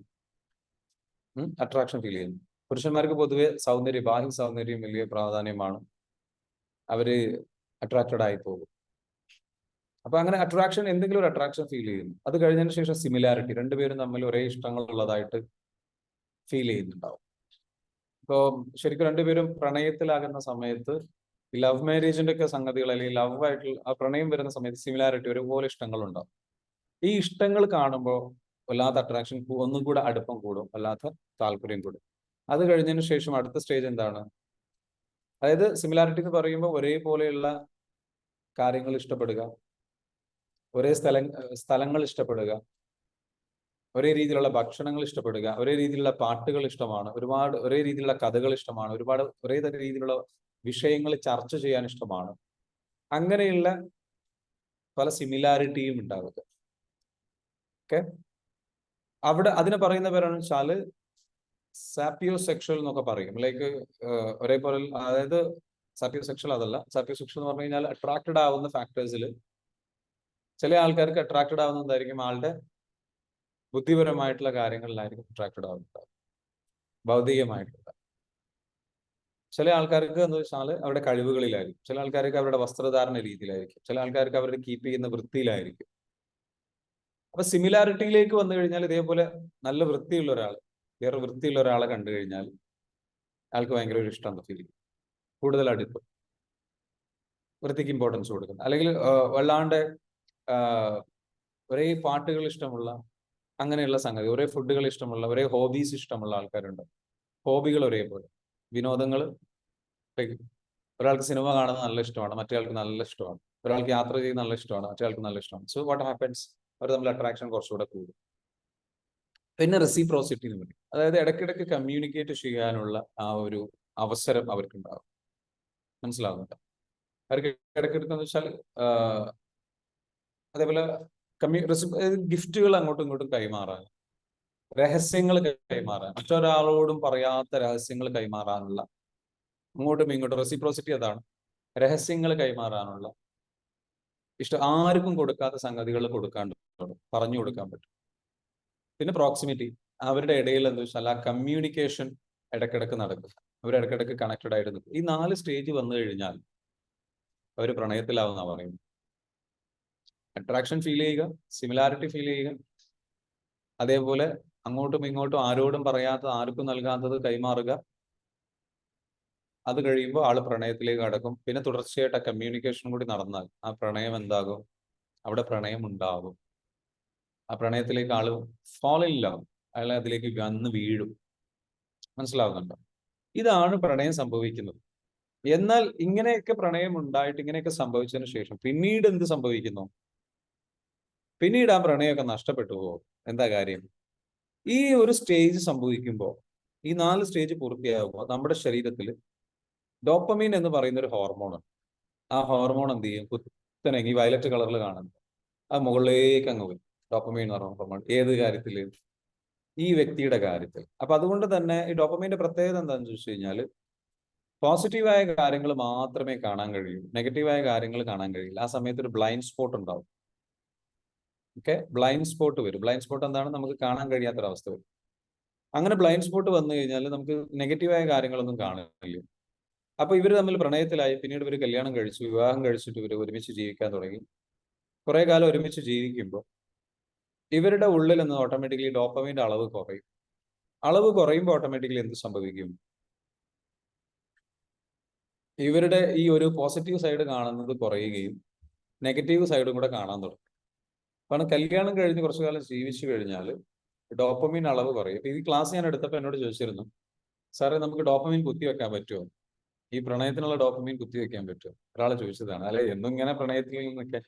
അട്രാക്ഷൻ ഫീൽ ചെയ്യുന്നു. പുരുഷന്മാർക്ക് പൊതുവെ സൗന്ദര്യം, ബാഹ്യ സൗന്ദര്യം വലിയ പ്രാധാന്യമാണ്. അവര് അട്രാക്റ്റഡ് ആയി പോകും. അപ്പൊ അങ്ങനെ അട്രാക്ഷൻ, എന്തെങ്കിലും ഒരു അട്രാക്ഷൻ ഫീൽ ചെയ്യുന്നു. അത് കഴിഞ്ഞതിന് ശേഷം സിമിലാരിറ്റി, രണ്ടുപേരും തമ്മിൽ ഒരേ ഇഷ്ടങ്ങൾ ഉള്ളതായിട്ട് ഫീൽ ചെയ്യുന്നുണ്ടാവും. ഇപ്പോ ശരിക്കും രണ്ടുപേരും പ്രണയത്തിലാകുന്ന സമയത്ത്, ലവ് മാരേജിന്റെ ഒക്കെ സംഗതികൾ, അല്ലെങ്കിൽ ലവ് ആയിട്ടുള്ള ആ പ്രണയം വരുന്ന സമയത്ത് സിമിലാരിറ്റി, ഒരുപോലെ ഇഷ്ടങ്ങളുണ്ടാവും. ഈ ഇഷ്ടങ്ങൾ കാണുമ്പോൾ വല്ലാത്ത അട്രാക്ഷൻ, ഒന്നും കൂടെ അടുപ്പം കൂടും, വല്ലാത്ത താല്പര്യം കൂടും. അത് കഴിഞ്ഞതിന് ശേഷം അടുത്ത സ്റ്റേജ് എന്താണ്? അതായത് സിമിലാരിറ്റി എന്ന് പറയുമ്പോൾ ഒരേപോലെയുള്ള കാര്യങ്ങൾ ഇഷ്ടപ്പെടുക, ഒരേ സ്ഥലങ്ങൾ ഇഷ്ടപ്പെടുക, ഒരേ രീതിയിലുള്ള ഭക്ഷണങ്ങൾ ഇഷ്ടപ്പെടുക, ഒരേ രീതിയിലുള്ള പാട്ടുകൾ ഇഷ്ടമാണ്, ഒരേ രീതിയിലുള്ള കഥകൾ ഇഷ്ടമാണ്, ഒരേ രീതിയിലുള്ള വിഷയങ്ങൾ ചർച്ച ചെയ്യാൻ ഇഷ്ടമാണ്. അങ്ങനെയുള്ള പല സിമിലാരിറ്റിയും ഉണ്ടാവുക. ഓക്കെ, അവിടെ അതിനെ പറയുന്ന പേരാണ് വെച്ചാല് സാപ്പിയോ സെക്ഷൽ എന്നൊക്കെ പറയും. ലൈക്ക് ഒരേപോലെ, അതായത് സാപ്പിയോ സെക്ഷൽ അതല്ല. സാപ്പിയോ സെക്ഷൽ എന്ന് പറഞ്ഞു കഴിഞ്ഞാൽ അട്രാക്റ്റഡ് ആവുന്ന ഫാക്ടേഴ്സിൽ ചില ആൾക്കാർക്ക് അട്രാക്റ്റഡ് ആവുന്നതായിരിക്കും ആളുടെ ബുദ്ധിപരമായിട്ടുള്ള കാര്യങ്ങളിലായിരിക്കും അട്രാക്റ്റഡ് ആവുന്നത്, ഭൗതികമായിട്ടുള്ള. ചില ആൾക്കാർക്ക് എന്ന് വെച്ചാൽ അവരുടെ കഴിവുകളിലായിരിക്കും, ചില ആൾക്കാർക്ക് അവരുടെ വസ്ത്രധാരണ രീതിയിലായിരിക്കും, ചില ആൾക്കാർക്ക് അവരുടെ കീപ്പ് ചെയ്യുന്ന വൃത്തിയിലായിരിക്കും. അപ്പൊ സിമിലാരിറ്റിയിലേക്ക് വന്നു കഴിഞ്ഞാൽ ഇതേപോലെ നല്ല വൃത്തിയുള്ള ഒരാൾ വേറെ വൃത്തിയുള്ള ഒരാളെ കണ്ടു കഴിഞ്ഞാൽ അയാൾക്ക് ഭയങ്കര ഒരു ഇഷ്ടം ഫീൽ ചെയ്യും, കൂടുതൽ അടുപ്പ്, വൃത്തിക്ക് ഇമ്പോർട്ടൻസ് കൊടുക്കുന്നത്. അല്ലെങ്കിൽ വല്ലാണ്ട് ഒരേ പാട്ടുകൾ ഇഷ്ടമുള്ള, അങ്ങനെയുള്ള സംഗതി, ഒരേ ഫുഡുകൾ ഇഷ്ടമുള്ള, ഒരേ ഹോബീസ് ഇഷ്ടമുള്ള ആൾക്കാരുണ്ട്. ഹോബികൾ ഒരേപോലെ, വിനോദങ്ങൾ. ഒരാൾക്ക് സിനിമ കാണുന്നത് നല്ല ഇഷ്ടമാണ്, മറ്റേ ആൾക്ക് നല്ല ഇഷ്ടമാണ്. ഒരാൾക്ക് യാത്ര ചെയ്യുന്നത് നല്ല ഇഷ്ടമാണ്, മറ്റേ ആൾക്ക് നല്ല ഇഷ്ടമാണ്. സോ വാട്ട് ഹാപ്പൻസ്, അവർ തമ്മിൽ അട്രാക്ഷൻ കുറച്ചുകൂടെ കൂടും. പിന്നെ റെസിപ്രോസിറ്റി എന്ന് പറയും. അതായത് ഇടയ്ക്കിടയ്ക്ക് കമ്മ്യൂണിക്കേറ്റ് ചെയ്യാനുള്ള ആ ഒരു അവസരം അവർക്കുണ്ടാകും. മനസ്സിലാവുന്നുണ്ട്? അവർക്ക് ഇടയ്ക്കിടയ്ക്ക് എന്ന് വെച്ചാൽ അതേപോലെ ഗിഫ്റ്റുകൾ അങ്ങോട്ടും ഇങ്ങോട്ടും കൈമാറാൻ, രഹസ്യങ്ങൾ കൈമാറാൻ, മറ്റൊരാളോടും പറയാത്ത രഹസ്യങ്ങൾ കൈമാറാനുള്ള, അങ്ങോട്ടും ഇങ്ങോട്ടും റെസിപ്രോസിറ്റി അതാണ്. രഹസ്യങ്ങൾ കൈമാറാനുള്ള ആർക്കും കൊടുക്കാത്ത സംഗതികൾ പറഞ്ഞു കൊടുക്കാൻ പറ്റും. പിന്നെ പ്രോക്സിമിറ്റി, അവരുടെ ഇടയിൽ എന്താ വെച്ചാൽ ആ കമ്മ്യൂണിക്കേഷൻ ഇടക്കിടക്ക് നടക്കും, അവരിടക്കിടക്ക് കണക്റ്റഡ് ആയിട്ട് നിൽക്കും. ഈ 4 സ്റ്റേജ് വന്നു കഴിഞ്ഞാൽ അവർ പ്രണയത്തിലാവുന്ന പറയുന്നത്. അട്രാക്ഷൻ ഫീൽ ചെയ്യുക, സിമിലാരിറ്റി ഫീൽ ചെയ്യുക, അതേപോലെ അങ്ങോട്ടും ഇങ്ങോട്ടും ആരോടും പറയാത്ത, ആർക്കും നൽകാത്തത് കൈമാറുക. അത് കഴിയുമ്പോൾ ആള് പ്രണയത്തിലേക്ക് കടക്കും. പിന്നെ തുടർച്ചയായിട്ട് ആ കമ്മ്യൂണിക്കേഷൻ കൂടി നടന്നാൽ ആ പ്രണയം എന്താകും? അവിടെ പ്രണയം ഉണ്ടാകും. ആ പ്രണയത്തിലേക്ക് ആള് ഫോൾ ഇൻ ലവ്, അയാൾ അതിലേക്ക് വന്ന് വീഴും. മനസ്സിലാവുന്നുണ്ടോ? ഇതാണ് പ്രണയം സംഭവിക്കുന്നത്. എന്നാൽ ഇങ്ങനെയൊക്കെ പ്രണയം ഉണ്ടായിട്ട് ഇങ്ങനെയൊക്കെ സംഭവിച്ചതിന് ശേഷം പിന്നീട് എന്ത് സംഭവിക്കുന്നു? പിന്നീട് ആ പ്രണയമൊക്കെ നഷ്ടപ്പെട്ടു പോകും. എന്താ കാര്യം? ഈ ഒരു സ്റ്റേജ് സംഭവിക്കുമ്പോൾ, ഈ 4 സ്റ്റേജ് പൂർത്തിയാകുമ്പോൾ നമ്മുടെ ശരീരത്തിൽ ഡോപ്പമീൻ എന്ന് പറയുന്ന ഒരു ഹോർമോണുണ്ട്. ആ ഹോർമോൺ എന്ത് ചെയ്യും? കുത്തനെ ഈ വയലറ്റ് കളറിൽ കാണുന്നത് ആ മുകളിലേക്ക് അങ്ങ് വരും. ഡോപ്പമീൻ എന്ന് പറയുന്ന ഹോർമോൺ ഏത് കാര്യത്തിൽ? ഈ വ്യക്തിയുടെ കാര്യത്തിൽ. അപ്പൊ അതുകൊണ്ട് തന്നെ ഈ ഡോപ്പമീന്റെ പ്രത്യേകത എന്താണെന്ന് ചോദിച്ചു കഴിഞ്ഞാൽ, പോസിറ്റീവായ കാര്യങ്ങൾ മാത്രമേ കാണാൻ കഴിയൂ, നെഗറ്റീവായ കാര്യങ്ങൾ കാണാൻ കഴിയില്ല. ആ സമയത്ത് ഒരു ബ്ലൈൻഡ് സ്പോട്ട് ഉണ്ടാവും. ഓക്കെ, ബ്ലൈൻഡ് സ്പോട്ട് വരും. ബ്ലൈൻഡ് സ്പോട്ട് എന്താണ്? നമുക്ക് കാണാൻ കഴിയാത്തൊരവസ്ഥ വരും. അങ്ങനെ ബ്ലൈൻഡ് സ്പോട്ട് വന്നു കഴിഞ്ഞാൽ നമുക്ക് നെഗറ്റീവായ കാര്യങ്ങളൊന്നും കാണില്ല. അപ്പൊ ഇവർ തമ്മിൽ പ്രണയത്തിലായി, പിന്നീട് ഇവർ കല്യാണം കഴിച്ചു, വിവാഹം കഴിച്ചിട്ട് ഇവർ ഒരുമിച്ച് ജീവിക്കാൻ തുടങ്ങി. കുറെ കാലം ഒരുമിച്ച് ജീവിക്കുമ്പോൾ ഇവരുടെ ഉള്ളിൽ നിന്ന് ഓട്ടോമാറ്റിക്കലി ഡോപ്പമീന്റെ അളവ് കുറയും. അളവ് കുറയുമ്പോൾ ഓട്ടോമാറ്റിക്കലി എന്ത് സംഭവിക്കും? ഇവരുടെ ഈ ഒരു പോസിറ്റീവ് സൈഡ് കാണുന്നത് കുറയുകയും നെഗറ്റീവ് സൈഡും കൂടെ കാണാൻ തുടങ്ങും. കാരണം കല്യാണം കഴിഞ്ഞ് കുറച്ചു കാലം ജീവിച്ചു കഴിഞ്ഞാൽ ഡോപ്പമീൻ അളവ് കുറയും. ഈ ക്ലാസ് ഞാൻ എടുത്തപ്പോൾ എന്നോട് ചോദിച്ചിരുന്നു, സാറേ നമുക്ക് ഡോപ്പമീൻ കുത്തിവെക്കാൻ പറ്റുമോ? ഈ പ്രണയത്തിനുള്ള ഡോപ്പമീൻ കുത്തിവെക്കാൻ പറ്റുമോ? ഒരാൾ ചോദിച്ചതാണ്. അല്ലെ എന്നും ഇങ്ങനെ പ്രണയത്തിൽ നിന്നൊക്കെ.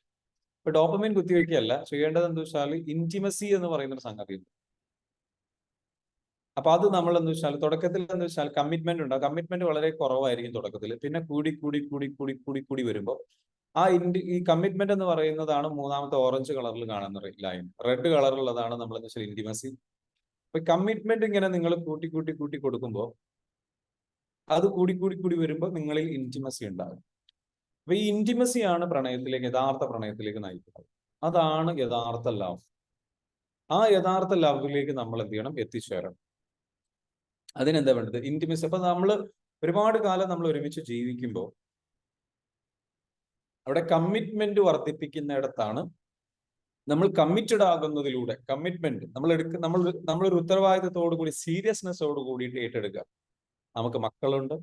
ഇപ്പൊ ഡോപ്പമീൻ കുത്തിവെക്കുകയല്ല ചെയ്യേണ്ടത്. എന്താ വെച്ചാൽ ഇന്റിമസി എന്ന് പറയുന്ന ഒരു സംഗതി ഉണ്ട്. അപ്പൊ അത് നമ്മൾ എന്താ വെച്ചാൽ തുടക്കത്തിൽ എന്താ വെച്ചാൽ കമ്മിറ്റ്മെന്റ് ഉണ്ട്. കമ്മിറ്റ്മെന്റ് വളരെ കുറവായിരിക്കും തുടക്കത്തിൽ. പിന്നെ കൂടി കൂടി കൂടി കൂടി കൂടി കൂടി വരുമ്പോൾ ഈ കമ്മിറ്റ്മെന്റ് എന്ന് പറയുന്നതാണ് മൂന്നാമത്തെ ഓറഞ്ച് കളറിൽ കാണുന്ന ലൈൻ. റെഡ് കളറിലുള്ളതാണ് നമ്മൾ എന്താ വെച്ചാൽ ഇന്റിമസി. അപ്പൊ കമ്മിറ്റ്മെന്റ് ഇങ്ങനെ നിങ്ങൾ കൂട്ടി കൂട്ടി കൂട്ടി കൊടുക്കുമ്പോൾ അത് കൂടി കൂടി കൂടി വരുമ്പോൾ നിങ്ങളിൽ ഇന്റിമസി ഉണ്ടാകും. അപ്പൊ ഈ ഇന്റിമസിയാണ് യഥാർത്ഥ പ്രണയത്തിലേക്ക് നയിക്കുന്നത്. അതാണ് യഥാർത്ഥ ലവ്. ആ യഥാർത്ഥ ലവിലേക്ക് നമ്മൾ എന്ത് ചെയ്യണം? എത്തിച്ചേരണം. അതിനെന്താ വേണ്ടത്? ഇന്റിമസി. അപ്പൊ നമ്മൾ ഒരുപാട് കാലം നമ്മൾ ഒരുമിച്ച് ജീവിക്കുമ്പോൾ അവിടെ കമ്മിറ്റ്മെന്റ് വർദ്ധിപ്പിക്കുന്നിടത്താണ് നമ്മൾ കമ്മിറ്റഡ് ആകുന്നതിലൂടെ കമ്മിറ്റ്മെന്റ് നമ്മളൊരു ഉത്തരവാദിത്തത്തോടു കൂടി സീരിയസ്നെസ്സോട് കൂടിയിട്ട് ഏറ്റെടുക്കുക. നമുക്ക് മക്കളുണ്ട്,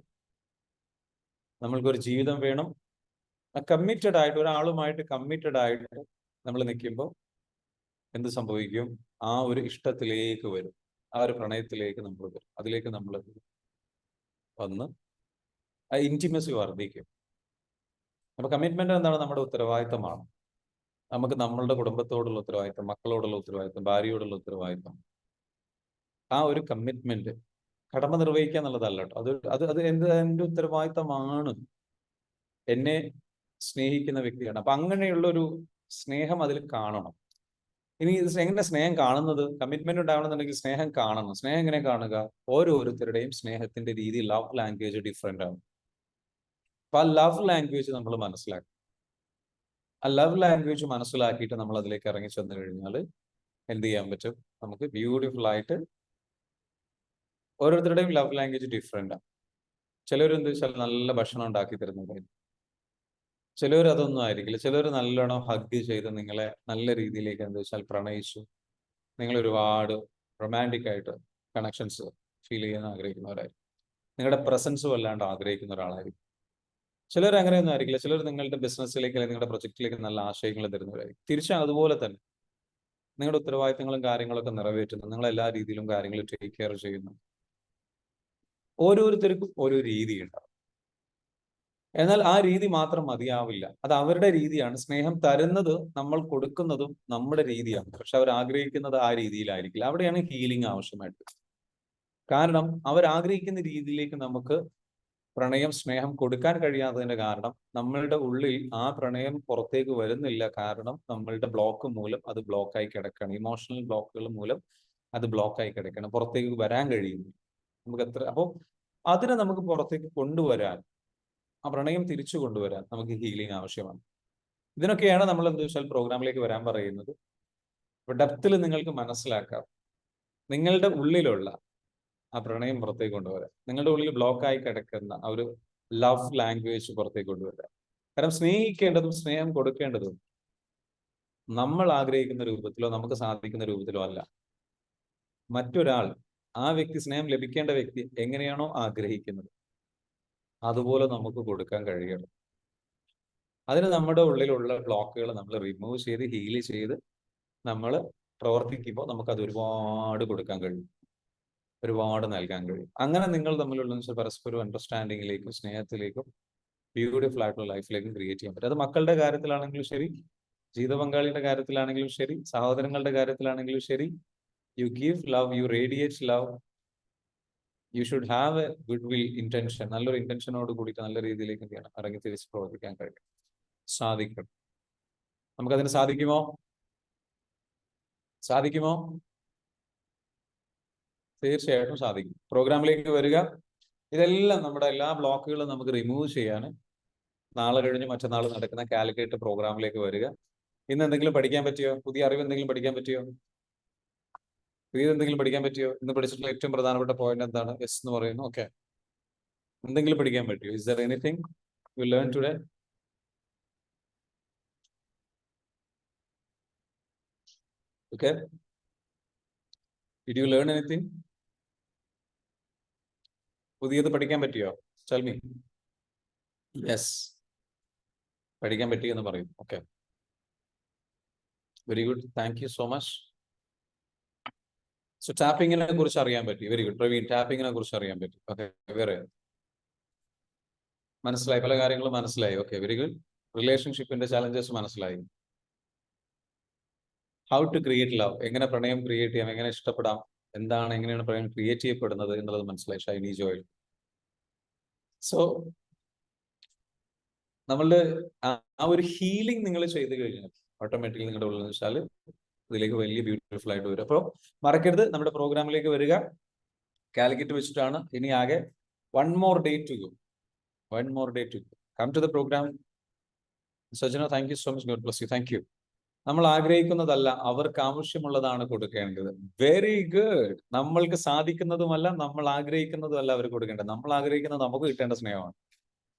നമ്മൾക്കൊരു ജീവിതം വേണം. കമ്മിറ്റഡ് ആയിട്ട് ഒരാളുമായിട്ട് കമ്മിറ്റഡ് ആയിട്ട് നമ്മൾ നിൽക്കുമ്പോൾ എന്ത് സംഭവിക്കും? ആ ഒരു ഇഷ്ടത്തിലേക്ക് വരും, ആ ഒരു പ്രണയത്തിലേക്ക് നമ്മൾ വരും. അതിലേക്ക് നമ്മൾ വന്ന് ആ ഇന്റിമസി വർദ്ധിക്കും. അപ്പൊ കമ്മിറ്റ്മെന്റ് എന്താണ്? നമ്മുടെ ഉത്തരവാദിത്തമാണ്. നമുക്ക് നമ്മളുടെ കുടുംബത്തോടുള്ള ഉത്തരവാദിത്തം, മക്കളോടുള്ള ഉത്തരവാദിത്തം, ഭാര്യയോടുള്ള ഉത്തരവാദിത്തം. ആ ഒരു കമ്മിറ്റ്മെന്റ് കടമ നിർവഹിക്കുക എന്നുള്ളതല്ല കേട്ടോ. അത് എന്റെ ഉത്തരവാദിത്തമാണ്. എന്നെ സ്നേഹിക്കുന്ന വ്യക്തിയാണ്. അപ്പൊ അങ്ങനെയുള്ള ഒരു സ്നേഹം അതിൽ കാണണം. ഇനി എങ്ങനെ സ്നേഹം കാണുന്നത്? കമ്മിറ്റ്മെന്റ് ഉണ്ടാവണമെന്നുണ്ടെങ്കിൽ സ്നേഹം കാണണം. സ്നേഹം എങ്ങനെ കാണുക? ഓരോരുത്തരുടെയും സ്നേഹത്തിന്റെ രീതി, ലവ് ലാംഗ്വേജ് ഡിഫറെന്റ് ആണ്. അപ്പൊ ആ ലവ് ലാംഗ്വേജ് നമ്മൾ മനസ്സിലാക്കും. ആ ലവ് ലാംഗ്വേജ് മനസ്സിലാക്കിയിട്ട് നമ്മൾ അതിലേക്ക് ഇറങ്ങി ചെന്ന് കഴിഞ്ഞാൽ എന്ത് ചെയ്യാൻ പറ്റും? നമുക്ക് ബ്യൂട്ടിഫുൾ ആയിട്ട് ഓരോരുത്തരുടെയും ലവ് ലാംഗ്വേജ് ഡിഫറെന്റ് ആണ്. ചിലവരെന്ത് വെച്ചാൽ നല്ല ഭക്ഷണം ഉണ്ടാക്കി തരുന്നതായിരിക്കും, ചിലവർ അതൊന്നും ആയിരിക്കില്ല. ചിലർ നല്ലോണം ഹഗ് ചെയ്ത് നിങ്ങളെ നല്ല രീതിയിലേക്ക് എന്താ വെച്ചാൽ പ്രണയിച്ചു നിങ്ങൾ ഒരുപാട് റൊമാൻറ്റിക് ആയിട്ട് കണക്ഷൻസ് ഫീൽ ചെയ്യാൻ ആഗ്രഹിക്കുന്നവരായിരിക്കും. നിങ്ങളുടെ പ്രസൻസ് വല്ലാണ്ട് ആഗ്രഹിക്കുന്ന ഒരാളായിരിക്കും. ചിലർ അങ്ങനെയൊന്നും ആയിരിക്കില്ല. ചിലർ നിങ്ങളുടെ ബിസിനസ്സിലേക്ക് അല്ലെങ്കിൽ നിങ്ങളുടെ പ്രൊജക്റ്റിലേക്ക് നല്ല ആശയങ്ങൾ തരുന്നവരായിരിക്കും. തിരിച്ചും അതുപോലെ തന്നെ നിങ്ങളുടെ ഉത്തരവാദിത്തങ്ങളും കാര്യങ്ങളൊക്കെ നിറവേറ്റുന്നു, നിങ്ങൾ എല്ലാ രീതിയിലും കാര്യങ്ങൾ ടേക്ക് കെയർ ചെയ്യുന്നു. ഓരോരുത്തർക്കും ഓരോ രീതിയുണ്ടാവും. എന്നാൽ ആ രീതി മാത്രം മതിയാവില്ല. അത് അവരുടെ രീതിയാണ്. സ്നേഹം തരുന്നത് നമ്മൾ കൊടുക്കുന്നതും നമ്മുടെ രീതിയാണ്. പക്ഷെ അവർ ആഗ്രഹിക്കുന്നത് ആ രീതിയിലായിരിക്കില്ല. അവിടെയാണ് ഹീലിംഗ് ആവശ്യമായിട്ട്. കാരണം അവർ ആഗ്രഹിക്കുന്ന രീതിയിലേക്ക് നമുക്ക് പ്രണയം, സ്നേഹം കൊടുക്കാൻ കഴിയാത്തതിന്റെ കാരണം നമ്മളുടെ ഉള്ളിൽ ആ പ്രണയം പുറത്തേക്ക് വരുന്നില്ല. കാരണം നമ്മളുടെ ബ്ലോക്ക് മൂലം അത് ബ്ലോക്കായി കിടക്കണം. ഇമോഷണൽ ബ്ലോക്കുകൾ മൂലം അത് ബ്ലോക്കായി കിടക്കണം. പുറത്തേക്ക് വരാൻ കഴിയുന്നു നമുക്ക് എത്ര. അപ്പോൾ അതിനെ നമുക്ക് പുറത്തേക്ക് കൊണ്ടുവരാൻ ആ പ്രണയം തിരിച്ചു കൊണ്ടുവരാൻ നമുക്ക് ഹീലിംഗ് ആവശ്യമാണ്. ഇതിനൊക്കെയാണ് നമ്മൾ എന്താ വെച്ചാൽ പ്രോഗ്രാമിലേക്ക് വരാൻ പറയുന്നത്. അപ്പൊ ഡെപ്തിൽ നിങ്ങൾക്ക് മനസ്സിലാക്കാം, നിങ്ങളുടെ ഉള്ളിലുള്ള ആ പ്രണയം പുറത്തേക്ക് കൊണ്ടുവരാം, നിങ്ങളുടെ ഉള്ളിൽ ബ്ലോക്കായി കിടക്കുന്ന ആ ഒരു ലവ് ലാംഗ്വേജ് പുറത്തേക്ക് കൊണ്ടുവരാം. കാരണം സ്നേഹിക്കേണ്ടതും സ്നേഹം കൊടുക്കേണ്ടതും നമ്മൾ ആഗ്രഹിക്കുന്ന രൂപത്തിലോ നമുക്ക് സാധിക്കുന്ന രൂപത്തിലോ അല്ല. മറ്റൊരാൾ, ആ വ്യക്തി, സ്നേഹം ലഭിക്കേണ്ട വ്യക്തി എങ്ങനെയാണോ ആഗ്രഹിക്കുന്നത് അതുപോലെ നമുക്ക് കൊടുക്കാൻ കഴിയണം. അതിന് നമ്മുടെ ഉള്ളിലുള്ള ബ്ലോക്കുകൾ നമ്മൾ റിമൂവ് ചെയ്ത് ഹീൽ ചെയ്ത് നമ്മൾ പ്രവർത്തിക്കുമ്പോൾ നമുക്കത് ഒരുപാട് കൊടുക്കാൻ കഴിയും, ഒരുപാട് നൽകാൻ കഴിയും. അങ്ങനെ നിങ്ങൾ തമ്മിലുള്ള പരസ്പരം അണ്ടർസ്റ്റാൻഡിങ്ങിലേക്കും സ്നേഹത്തിലേക്കും ബ്യൂട്ടിഫുൾ ആയിട്ടുള്ള ലൈഫിലേക്കും ക്രിയേറ്റ് ചെയ്യാൻ പറ്റും. അത് മക്കളുടെ കാര്യത്തിലാണെങ്കിലും ശരി, ജീവിത പങ്കാളിയുടെ കാര്യത്തിലാണെങ്കിലും ശരി, സഹോദരങ്ങളുടെ കാര്യത്തിലാണെങ്കിലും ശരി. You give love, you radiate love, you should have a good will intention. നല്ലൊരു ഇന്റൻഷനോട് കൂടിയിട്ട് നല്ല രീതിയിലേക്ക് എന്ത് ചെയ്യണം, ഇറങ്ങി തിരിച്ച് പ്രവർത്തിക്കാൻ കഴിയും, സാധിക്കണം. നമുക്കതിന് സാധിക്കുമോ? സാധിക്കുമോ? തീർച്ചയായിട്ടും സാധിക്കും. പ്രോഗ്രാമിലേക്ക് വരിക. ഇതെല്ലാം നമ്മുടെ എല്ലാ ബ്ലോക്കുകളും നമുക്ക് റിമൂവ് ചെയ്യാൻ നാളെ കഴിഞ്ഞ് മറ്റന്നാൾ നടക്കുന്ന കാലിക്കറ്റ് പ്രോഗ്രാമിലേക്ക് വരിക. ഇന്ന് എന്തെങ്കിലും പഠിക്കാൻ പറ്റിയോ? പുതിയ അറിവ് എന്തെങ്കിലും പഠിക്കാൻ പറ്റിയോ? എന്തെങ്കിലും പഠിക്കാൻ പറ്റിയോ? ഇന്ന് പഠിച്ചിട്ടുള്ള ഏറ്റവും പ്രധാനപ്പെട്ട പോയിന്റ് എന്താണ്? യെസ് എന്ന് പറയുന്നു. ഓക്കെ, എന്തെങ്കിലും പഠിക്കാൻ പറ്റിയോ? Is there anything you learn today? Okay, did you learn anything? പുതിയത് പഠിക്കാൻ പറ്റിയോ? Tell me. യെസ്, പഠിക്കാൻ പറ്റിയെന്ന് പറയും. Okay, very good, thank you so much. So ടാപ്പിങ്ങിനെ കുറിച്ച് അറിയാൻ പറ്റി. വെരി ഗുഡ് പ്രവീൺ, ടാപ്പിങ്ങിനെ കുറിച്ച് അറിയാൻ പറ്റി. ഓക്കെ, വേറെ മനസ്സിലായി, പല കാര്യങ്ങളും മനസ്സിലായി. Okay, very good. റിലേഷൻഷിപ്പിന്റെ ചാലഞ്ചസ് മനസ്സിലായി. ഹൗ ടു ക്രിയേറ്റ് ലവ്, എങ്ങനെ പ്രണയം ക്രിയേറ്റ് ചെയ്യാം, എങ്ങനെ ഇഷ്ടപ്പെടാം, എന്താണ്, എങ്ങനെയാണ് പ്രണയം ക്രിയേറ്റ് ചെയ്യപ്പെടുന്നത് എന്നുള്ളത് മനസ്സിലായി. ഷൈനി ജോയൽ. സോ നമ്മളുടെ ആ ഒരു ഹീലിംഗ് നിങ്ങൾ ചെയ്ത് കഴിഞ്ഞാൽ ഓട്ടോമാറ്റിക്കലി നിങ്ങളുടെ ഉള്ളിൽ എന്ന് വെച്ചാൽ ഇതിലേക്ക് വലിയ ബ്യൂട്ടിഫുൾ ആയിട്ട് വരും. അപ്പോൾ മറക്കരുത്, നമ്മുടെ പ്രോഗ്രാമിലേക്ക് വരിക. കാലിക്കറ്റ് വെച്ചിട്ടാണ്. ഇനി ആകെ one more day to go. Come to the program. Sajana, thank you so much. God bless you. Thank you. നമ്മൾ ആഗ്രഹിക്കുന്നതല്ല, അവർക്ക് ആവശ്യമുള്ളതാണ് കൊടുക്കേണ്ടത്. Very good. നമ്മൾക്ക് സാധിക്കുന്നതുമല്ല, നമ്മൾ ആഗ്രഹിക്കുന്നതുമല്ല അവർ കൊടുക്കേണ്ടത്. നമ്മൾ ആഗ്രഹിക്കുന്നത് നമുക്ക് കിട്ടേണ്ട സ്നേഹമാണ്.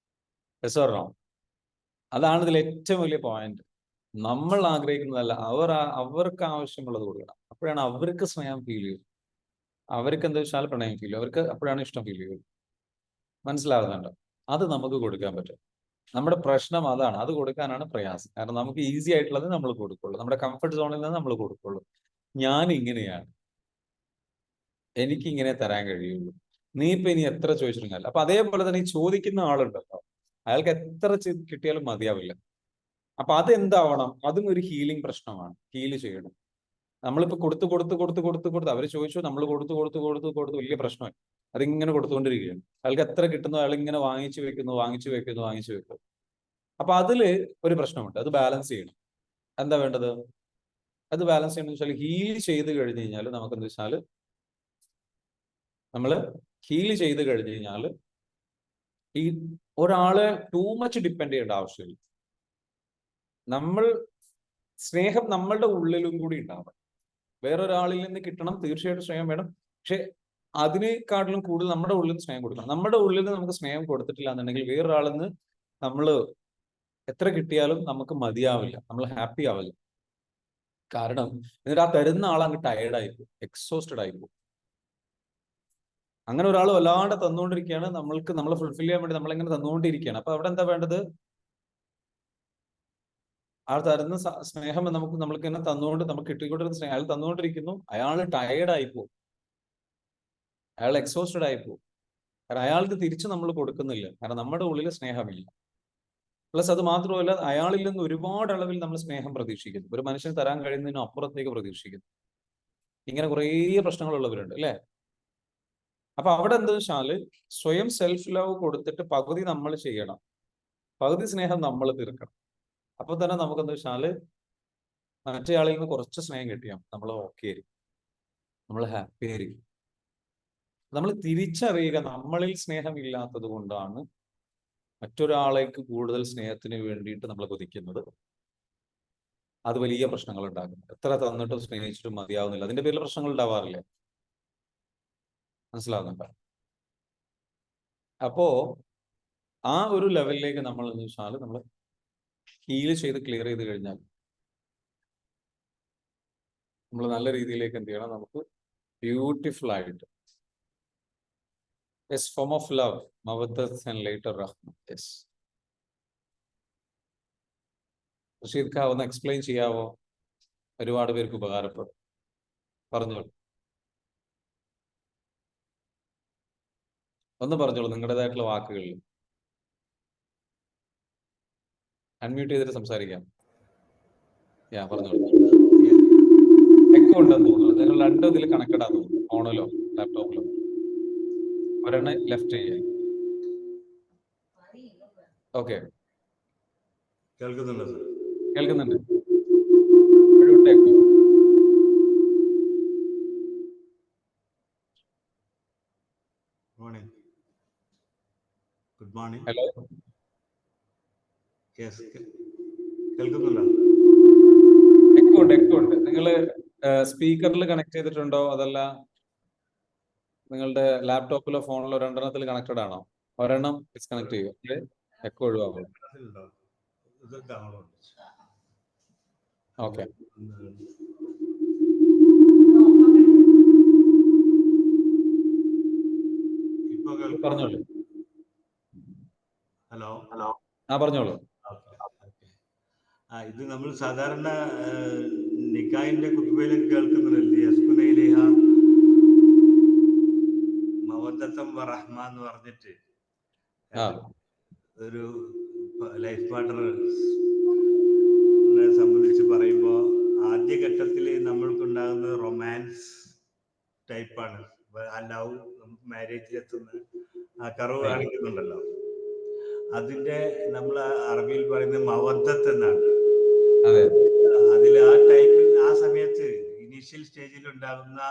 Yes or no? അതാണ് ഇതിൽ ഏറ്റവും വലിയ പോയിന്റ്. നമ്മൾ ആഗ്രഹിക്കുന്നതല്ല, അവർക്ക് ആവശ്യമുള്ളത് കൊടുക്കണം. അപ്പോഴാണ് അവർക്ക് സ്നേഹം ഫീൽ ചെയ്യും, അവർക്ക് എന്താ വെച്ചാൽ പ്രണയം ഫീൽ ചെയ്യും, അവർക്ക് അപ്പോഴാണ് ഇഷ്ടം ഫീൽ ചെയ്യുന്നത്. മനസ്സിലാവുന്നുണ്ടോ? അത് നമുക്ക് കൊടുക്കാൻ പറ്റും. നമ്മുടെ പ്രശ്നം അതാണ്, അത് കൊടുക്കാനാണ് പ്രയാസം. കാരണം നമുക്ക് ഈസി ആയിട്ടുള്ളത് നമ്മൾ കൊടുക്കുള്ളൂ, നമ്മുടെ കംഫർട്ട് സോണിൽ നിന്ന് നമ്മൾ കൊടുക്കുള്ളൂ. ഞാൻ ഇങ്ങനെയാണ്, എനിക്ക് ഇങ്ങനെ തരാൻ കഴിയുള്ളൂ, നീ ഇപ്പൊ ഇനി എത്ര ചോദിച്ചിട്ടുണ്ടല്ലോ. അപ്പൊ അതേപോലെ തന്നെ ഈ ചോദിക്കുന്ന ആളുണ്ടല്ലോ, അയാൾക്ക് എത്ര കിട്ടിയാലും മതിയാവില്ല. അപ്പൊ അതെന്താവണം? അതും ഒരു ഹീലിംഗ് പ്രശ്നമാണ്. ഹീല് ചെയ്യണം. നമ്മളിപ്പോ കൊടുത്ത് അവര് ചോദിച്ചു, നമ്മൾ കൊടുത്തു വലിയ പ്രശ്നമായി. അതിങ്ങനെ കൊടുത്തുകൊണ്ടിരിക്കുകയാണ്. അയാൾക്ക് എത്ര കിട്ടുന്നു അയാൾ ഇങ്ങനെ വാങ്ങിച്ചു വെക്കുന്നു. അപ്പൊ അതില് ഒരു പ്രശ്നമുണ്ട്. അത് ബാലൻസ് ചെയ്യണം. എന്താ വേണ്ടത്? അത് ബാലൻസ് ചെയ്യണമെന്ന് വെച്ചാൽ ഹീൽ ചെയ്ത് കഴിഞ്ഞ് കഴിഞ്ഞാൽ നമുക്ക് എന്താ വെച്ചാൽ ഈ ഒരാളെ ടൂ മച്ച് ഡിപ്പെൻഡ് ചെയ്യേണ്ട ആവശ്യമില്ല. നമ്മൾ സ്നേഹം നമ്മളുടെ ഉള്ളിലും കൂടി ഉണ്ടാവണം. വേറൊരാളിൽ നിന്ന് കിട്ടണം, തീർച്ചയായിട്ടും സ്നേഹം വേണം. പക്ഷെ അതിനേക്കാട്ടിലും കൂടുതൽ നമ്മുടെ ഉള്ളിൽ നിന്ന് സ്നേഹം കൊടുക്കണം. നമ്മുടെ ഉള്ളിൽ നിന്ന് നമുക്ക് സ്നേഹം കൊടുത്തിട്ടില്ല എന്നുണ്ടെങ്കിൽ വേറൊരാളിൽ നിന്ന് നമ്മൾ എത്ര കിട്ടിയാലും നമുക്ക് മതിയാവില്ല, നമ്മൾ ഹാപ്പി ആവില്ല. കാരണം എന്നിട്ട് ആ തരുന്ന ആൾ അങ്ങ് ടയർഡായിപ്പോ, എക്സോസ്റ്റഡ് ആയിപ്പോ. അങ്ങനെ ഒരാൾ വല്ലാണ്ട് തന്നുകൊണ്ടിരിക്കുകയാണ്, നമ്മളെ ഫുൾഫിൽ ചെയ്യാൻ വേണ്ടി നമ്മളിങ്ങനെ തന്നുകൊണ്ടിരിക്കുകയാണ്. അപ്പൊ അവിടെ എന്താ വേണ്ടത്? ആ തരുന്ന സ്നേഹം നമ്മൾക്ക് ഇങ്ങനെ തന്നുകൊണ്ട് നമുക്ക് കിട്ടിക്കൊണ്ടിരുന്ന സ്നേഹം അയാൾ തന്നുകൊണ്ടിരിക്കുന്നു. അയാൾ ടയർഡായിപ്പോ, അയാൾ എക്സോസ്റ്റഡ് ആയിപ്പോ. കാരണം അയാൾക്ക് തിരിച്ചു നമ്മൾ കൊടുക്കുന്നില്ല, കാരണം നമ്മുടെ ഉള്ളിൽ സ്നേഹമില്ല. പ്ലസ് അത് മാത്രമല്ല, അയാളിൽ നിന്ന് ഒരുപാട് അളവിൽ നമ്മൾ സ്നേഹം പ്രതീക്ഷിക്കുന്നു, ഒരു മനുഷ്യന് തരാൻ കഴിയുന്നതിനും അപ്പുറത്തേക്ക് പ്രതീക്ഷിക്കുന്നു. ഇങ്ങനെ കുറേ പ്രശ്നങ്ങളുള്ളവരുണ്ട് അല്ലെ? അപ്പൊ അവിടെ എന്താ വെച്ചാല് സ്വയം സെൽഫ് ലവ് കൊടുത്തിട്ട് പകുതി നമ്മൾ ചെയ്യണം, പകുതി സ്നേഹം നമ്മൾ തീർക്കണം. അപ്പൊ തന്നെ നമുക്ക് എന്താ വെച്ചാല് മറ്റേ ആളിൽ നിന്ന് കുറച്ച് സ്നേഹം കിട്ടിയാൽ നമ്മൾ ഓക്കെ ആയിരിക്കും, നമ്മൾ ഹാപ്പി ആയിരിക്കും. നമ്മൾ തിരിച്ചറിയുക, നമ്മളിൽ സ്നേഹമില്ലാത്തത് കൊണ്ടാണ് മറ്റൊരാളേക്ക് കൂടുതൽ സ്നേഹത്തിന് വേണ്ടിയിട്ട് നമ്മൾ കൊതിക്കുന്നത്, അത് വലിയ പ്രശ്നങ്ങൾ ഉണ്ടാക്കും. എത്ര തന്നിട്ടും സ്നേഹിച്ചിട്ടും മതിയാവുന്നില്ല. അതിന്റെ പേരിൽ പ്രശ്നങ്ങൾ ഉണ്ടാവാറില്ലേ? മനസ്സിലാവുന്നുണ്ടോ? അപ്പോ ആ ഒരു ലെവലിലേക്ക് നമ്മൾ എന്ന് വെച്ചാൽ നമ്മൾ ഹീൽ ചെയ്ത് ക്ലിയർ ചെയ്ത് കഴിഞ്ഞാൽ നമ്മൾ നല്ല രീതിയിലേക്ക് എന്ത് ചെയ്യണം, നമുക്ക് ബ്യൂട്ടിഫുൾ ആയിട്ട് എസ് ഫോം ഓഫ് ലവ് മവദ്ദത്ത് ആൻഡ് ലേറ്റർ റഹ്മത്ത്. യെസ്, റഷീദ് ഖാ ഒന്ന് എക്സ്പ്ലെയിൻ ചെയ്യാവോ? ഒരുപാട് പേർക്ക് ഉപകാരപ്പെടും. പറഞ്ഞോളൂ, ഒന്ന് പറഞ്ഞോളൂ നിങ്ങളുടേതായിട്ടുള്ള വാക്കുകളിൽ. അൺമ്യൂട്ട് ചെയ്തിട്ട് സംസാരിക്കാം. പറഞ്ഞോളൂ. എക്കോ ഉണ്ടെന്ന് തോന്നുന്നു. നിങ്ങൾ രണ്ടും ഇതിൽ കണക്റ്റഡ് ആണെന്ന് തോന്നുന്നു, ഫോണിലോ ലാപ്ടോപ്പിലോ. ഒരെണ്ണം ലെഫ്റ്റ് ചെയ്യാം. ഓക്കെ, കേൾക്കുന്നുണ്ട്. കേൾക്കുന്നുണ്ട്. Morning, good morning. Hello, yes, കേൾക്കുന്നുണ്ടോ? എക്കോ ഉണ്ട്, എക്കോ ഉണ്ട്. നിങ്ങൾ സ്പീക്കറിൽ കണക്ട് ചെയ്തിട്ടുണ്ടോ? അതല്ല നിങ്ങളുടെ ലാപ്ടോപ്പിലോ ഫോണിലോ രണ്ടെണ്ണത്തിൽ കണക്റ്റഡ് ആണോ? ഒരെണ്ണം ഡിസ്കണക്ട് ചെയ്യുക, എക്കോ ഒഴിവാകും. ഓക്കെ, പറഞ്ഞോളൂ. ഹലോ, പറഞ്ഞോളൂ. ഇത് നമ്മൾ സാധാരണ നിക്കായിന്റെ കുത്തുബയിലൊക്കെ കേൾക്കുന്നുണ്ടല്ലേ, യസ്കുനൈലിഹ മവദ്ദത്തം വറഹ്മ എന്ന് പറഞ്ഞിട്ട് ഒരു ലൈഫ് പാർട്ട്ണറെ സംബന്ധിച്ച് പറയുമ്പോൾ ആദ്യഘട്ടത്തിൽ നമ്മൾക്കുണ്ടാകുന്നത് റൊമാൻസ് ടൈപ്പാണ്. ആ ലവ് മാരേജിലെത്തുന്ന ആ കർവ് കാണിക്കുന്നുണ്ടല്ലോ, അതിന്റെ നമ്മൾ അറബിയിൽ പറയുന്നത് മവദ്ദത്ത് എന്നാണ്. അതിൽ ആ ടൈപ്പിൽ ആ സമയത്ത് ഇനീഷ്യൽ സ്റ്റേജിൽ ഉണ്ടാകുന്ന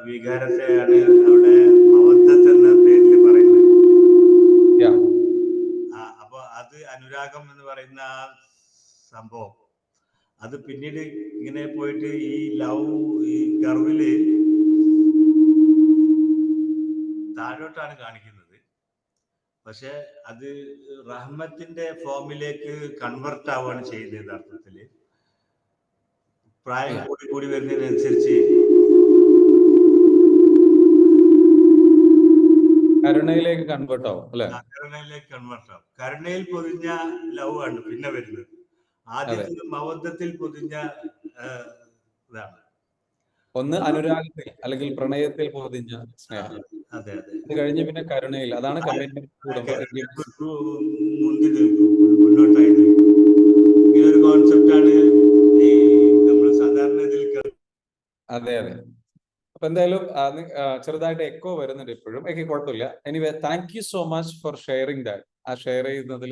വികാരത്തെയാണ് അവിടെ മവദ്ദത്ത് എന്ന പേരിൽ പറയുന്നത്. അപ്പൊ അത് അനുരാഗം എന്ന് പറയുന്ന ആ സംഭവം അത് പിന്നീട് ഇങ്ങനെ പോയിട്ട് ഈ ലവ് ഈ കർവില് താഴോട്ടാണ് കാണിക്കുന്നത്. പക്ഷെ അത് റഹ്മത്തിന്റെ ഫോമിലേക്ക് കൺവെർട്ട് ആവുകയാണ് ചെയ്യുന്നത്. യഥാർത്ഥത്തില് പ്രായം കൂടി വരുന്നതിനനുസരിച്ച് കരുണയിലേക്ക് കൺവേർട്ട് ആവും അല്ലെ? കരുണയിലേക്ക് കൺവേർട്ട് ആവും. കരുണയിൽ പൊതിഞ്ഞ ലവ് ആണ് പിന്നെ വരുന്നത്. ആദ്യത്തെ മവദ്ദത്തിൽ പൊതിഞ്ഞ ഇതാണ്. ഒന്ന് അനുരാഗത്തിൽ അല്ലെങ്കിൽ പ്രണയത്തിൽ പൊതിഞ്ഞ സ്നേഹം. അതെ, അത് കഴിഞ്ഞ് പിന്നെ കരുണയിൽ, അതാണ് കമ്മിറ്റ്മെന്റ് മുന്നോട്ടായി നിൽക്കും. ഈ ഒരു കോൺസെപ്റ്റാണ് നമ്മൾ സാധാരണ ഇതിൽ. അതെ. അപ്പൊ എന്തായാലും ചെറുതായിട്ട് എക്കോ വരുന്നുണ്ട് ഇപ്പോഴും. എനിക്ക് കുഴപ്പമില്ല. Anyway, thank you so much four sharing that. ആ ഷെയർ ചെയ്യുന്നതിൽ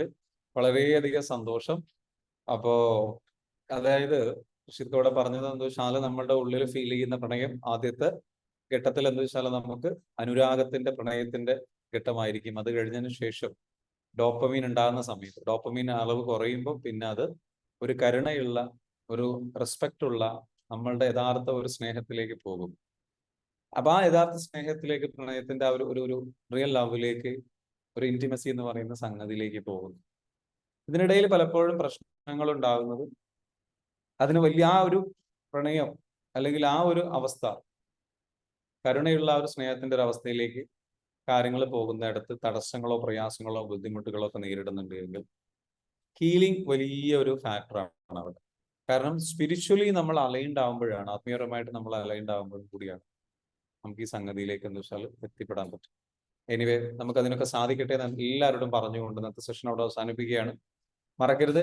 വളരെയധികം സന്തോഷം. അപ്പോ അതായത് ഋഷിത്തോടെ പറഞ്ഞത് എന്താ വെച്ചാൽ, നമ്മളുടെ ഉള്ളിൽ ഫീൽ ചെയ്യുന്ന പ്രണയം ആദ്യത്തെ ഘട്ടത്തിൽ എന്താ വെച്ചാൽ നമുക്ക് അനുരാഗത്തിന്റെ പ്രണയത്തിന്റെ ഘട്ടമായിരിക്കും. അത് കഴിഞ്ഞതിന് ശേഷം ഡോപ്പമീൻ ഉണ്ടാകുന്ന സമയത്ത് ഡോപ്പമീൻ അളവ് കുറയുമ്പോൾ പിന്നെ അത് ഒരു കരുണയുള്ള, ഒരു റെസ്പെക്റ്റ് ഉള്ള നമ്മളുടെ യഥാർത്ഥ ഒരു സ്നേഹത്തിലേക്ക് പോകും. അപ്പൊ ആ യഥാർത്ഥ സ്നേഹത്തിലേക്ക്, പ്രണയത്തിന്റെ ആ ഒരു റിയൽ ലവിലേക്ക്, ഒരു ഇന്റിമസി എന്ന് പറയുന്ന സംഗതിയിലേക്ക് പോകുന്നു. ഇതിനിടയിൽ പലപ്പോഴും പ്രശ്നങ്ങൾ ഉണ്ടാകുന്നത് അതിന് വലിയ ആ ഒരു പ്രണയം അല്ലെങ്കിൽ ആ ഒരു അവസ്ഥ, കരുണയുള്ള ആ ഒരു സ്നേഹത്തിന്റെ ഒരു അവസ്ഥയിലേക്ക് കാര്യങ്ങൾ പോകുന്നിടത്ത് തടസ്സങ്ങളോ പ്രയാസങ്ങളോ ബുദ്ധിമുട്ടുകളോ ഒക്കെ നേരിടുന്നുണ്ട് എങ്കിൽ ഹീലിംഗ് വലിയ ഒരു ഫാക്ടറാണ് അവിടെ. കാരണം സ്പിരിച്വലി നമ്മൾ അലൈൻഡ് ആകുമ്പോഴാണ്, ആത്മീയപരമായിട്ട് നമ്മൾ അലൈൻഡ് ആകുമ്പോഴും കൂടിയാണ് നമുക്ക് ഈ സംഗതിയിലേക്ക് എന്ന് വെച്ചാൽ എത്തിപ്പെടാൻ പറ്റും. എനിവേ, നമുക്ക് അതിനൊക്കെ സാധിക്കട്ടെ എന്ന് എല്ലാവരോടും പറഞ്ഞുകൊണ്ട് ഇന്നത്തെ സെഷൻ അവിടെ അവസാനിപ്പിക്കുകയാണ്. മറക്കരുത്,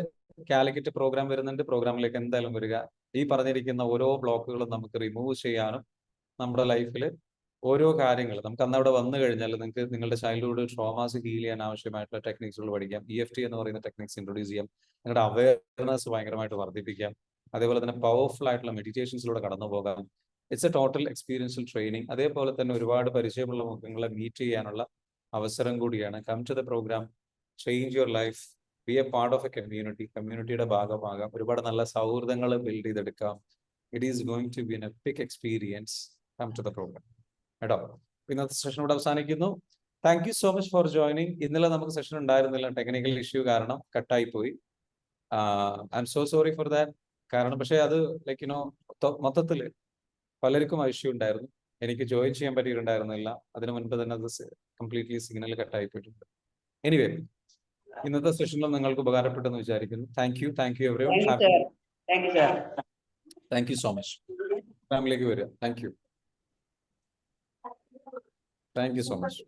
കാലിക്കറ്റ് പ്രോഗ്രാം വരുന്നുണ്ട്. പ്രോഗ്രാമിലേക്ക് എന്തായാലും വരിക. ഈ പറഞ്ഞിരിക്കുന്ന ഓരോ ബ്ലോക്കുകളും നമുക്ക് റിമൂവ് ചെയ്യാനും നമ്മുടെ ലൈഫിൽ ഓരോ കാര്യങ്ങൾ നമുക്ക് അന്ന് അവിടെ വന്നു കഴിഞ്ഞാൽ നിങ്ങൾക്ക് നിങ്ങളുടെ ചൈൽഡ്ഹുഡ് ട്രോമാസ് ഹീൽ ചെയ്യാൻ ആവശ്യമായിട്ടുള്ള ടെക്നിക്സുകൾ പഠിക്കാം. EFT എന്ന് പറയുന്ന ടെക്നിക്സ് ഇൻട്രൊഡ്യൂസ് ചെയ്യാം. നിങ്ങളുടെ അവയർനെസ് ഭയങ്കരമായിട്ട് വർദ്ധിപ്പിക്കാം. അതേപോലെ തന്നെ പവർഫുൾ ആയിട്ടുള്ള മെഡിറ്റേഷൻസിലൂടെ കടന്നു പോകാം. It's a total experiential training. അതേപോലെ തന്നെ ഒരുപാട് പരിചയമുള്ള മുഖങ്ങളെ മീറ്റ് ചെയ്യാനുള്ള അവസരം കൂടിയാണ്. Come to the program. Change your life, be a part of a community, കമ്മ്യൂണിറ്റിയുടെ ഭാഗമാകാം, ഒരുപാട് നല്ല സൗഹൃദങ്ങൾ ബിൽഡ് ചെയ്തെടുക്കാം. It is going to be an epic experience. Come to the program കേട്ടോ. ഇന്നത്തെ സെഷൻ ഇവിടെ അവസാനിക്കുന്നു. Thank you so much for joining. ഇന്നലെ നമുക്ക് സെഷൻ ഉണ്ടായിരുന്നില്ല, ടെക്നിക്കൽ ഇഷ്യൂ കാരണം കട്ടായി പോയി. I M so sorry for that. കാരണം പക്ഷേ അത് ലൈക്ക് മൊത്തത്തിൽ പലർക്കും ആ ഇഷ്യൂ ഉണ്ടായിരുന്നു. എനിക്ക് ജോയിൻ ചെയ്യാൻ പറ്റിയിട്ടുണ്ടായിരുന്നില്ല. അതിനു മുൻപ് തന്നെ അത് കംപ്ലീറ്റ്ലി സിഗ്നൽ കട്ടായി പോയിട്ടുണ്ട്. എനിവേ, ഇന്നത്തെ സെഷനിൽ നിങ്ങൾക്ക് ഉപകാരപ്പെട്ടെന്ന് വിചാരിക്കുന്നു. Thank you everyone. Thank you so much. ഫാമിലിയിലേക്ക് വരിക. Thank you so much.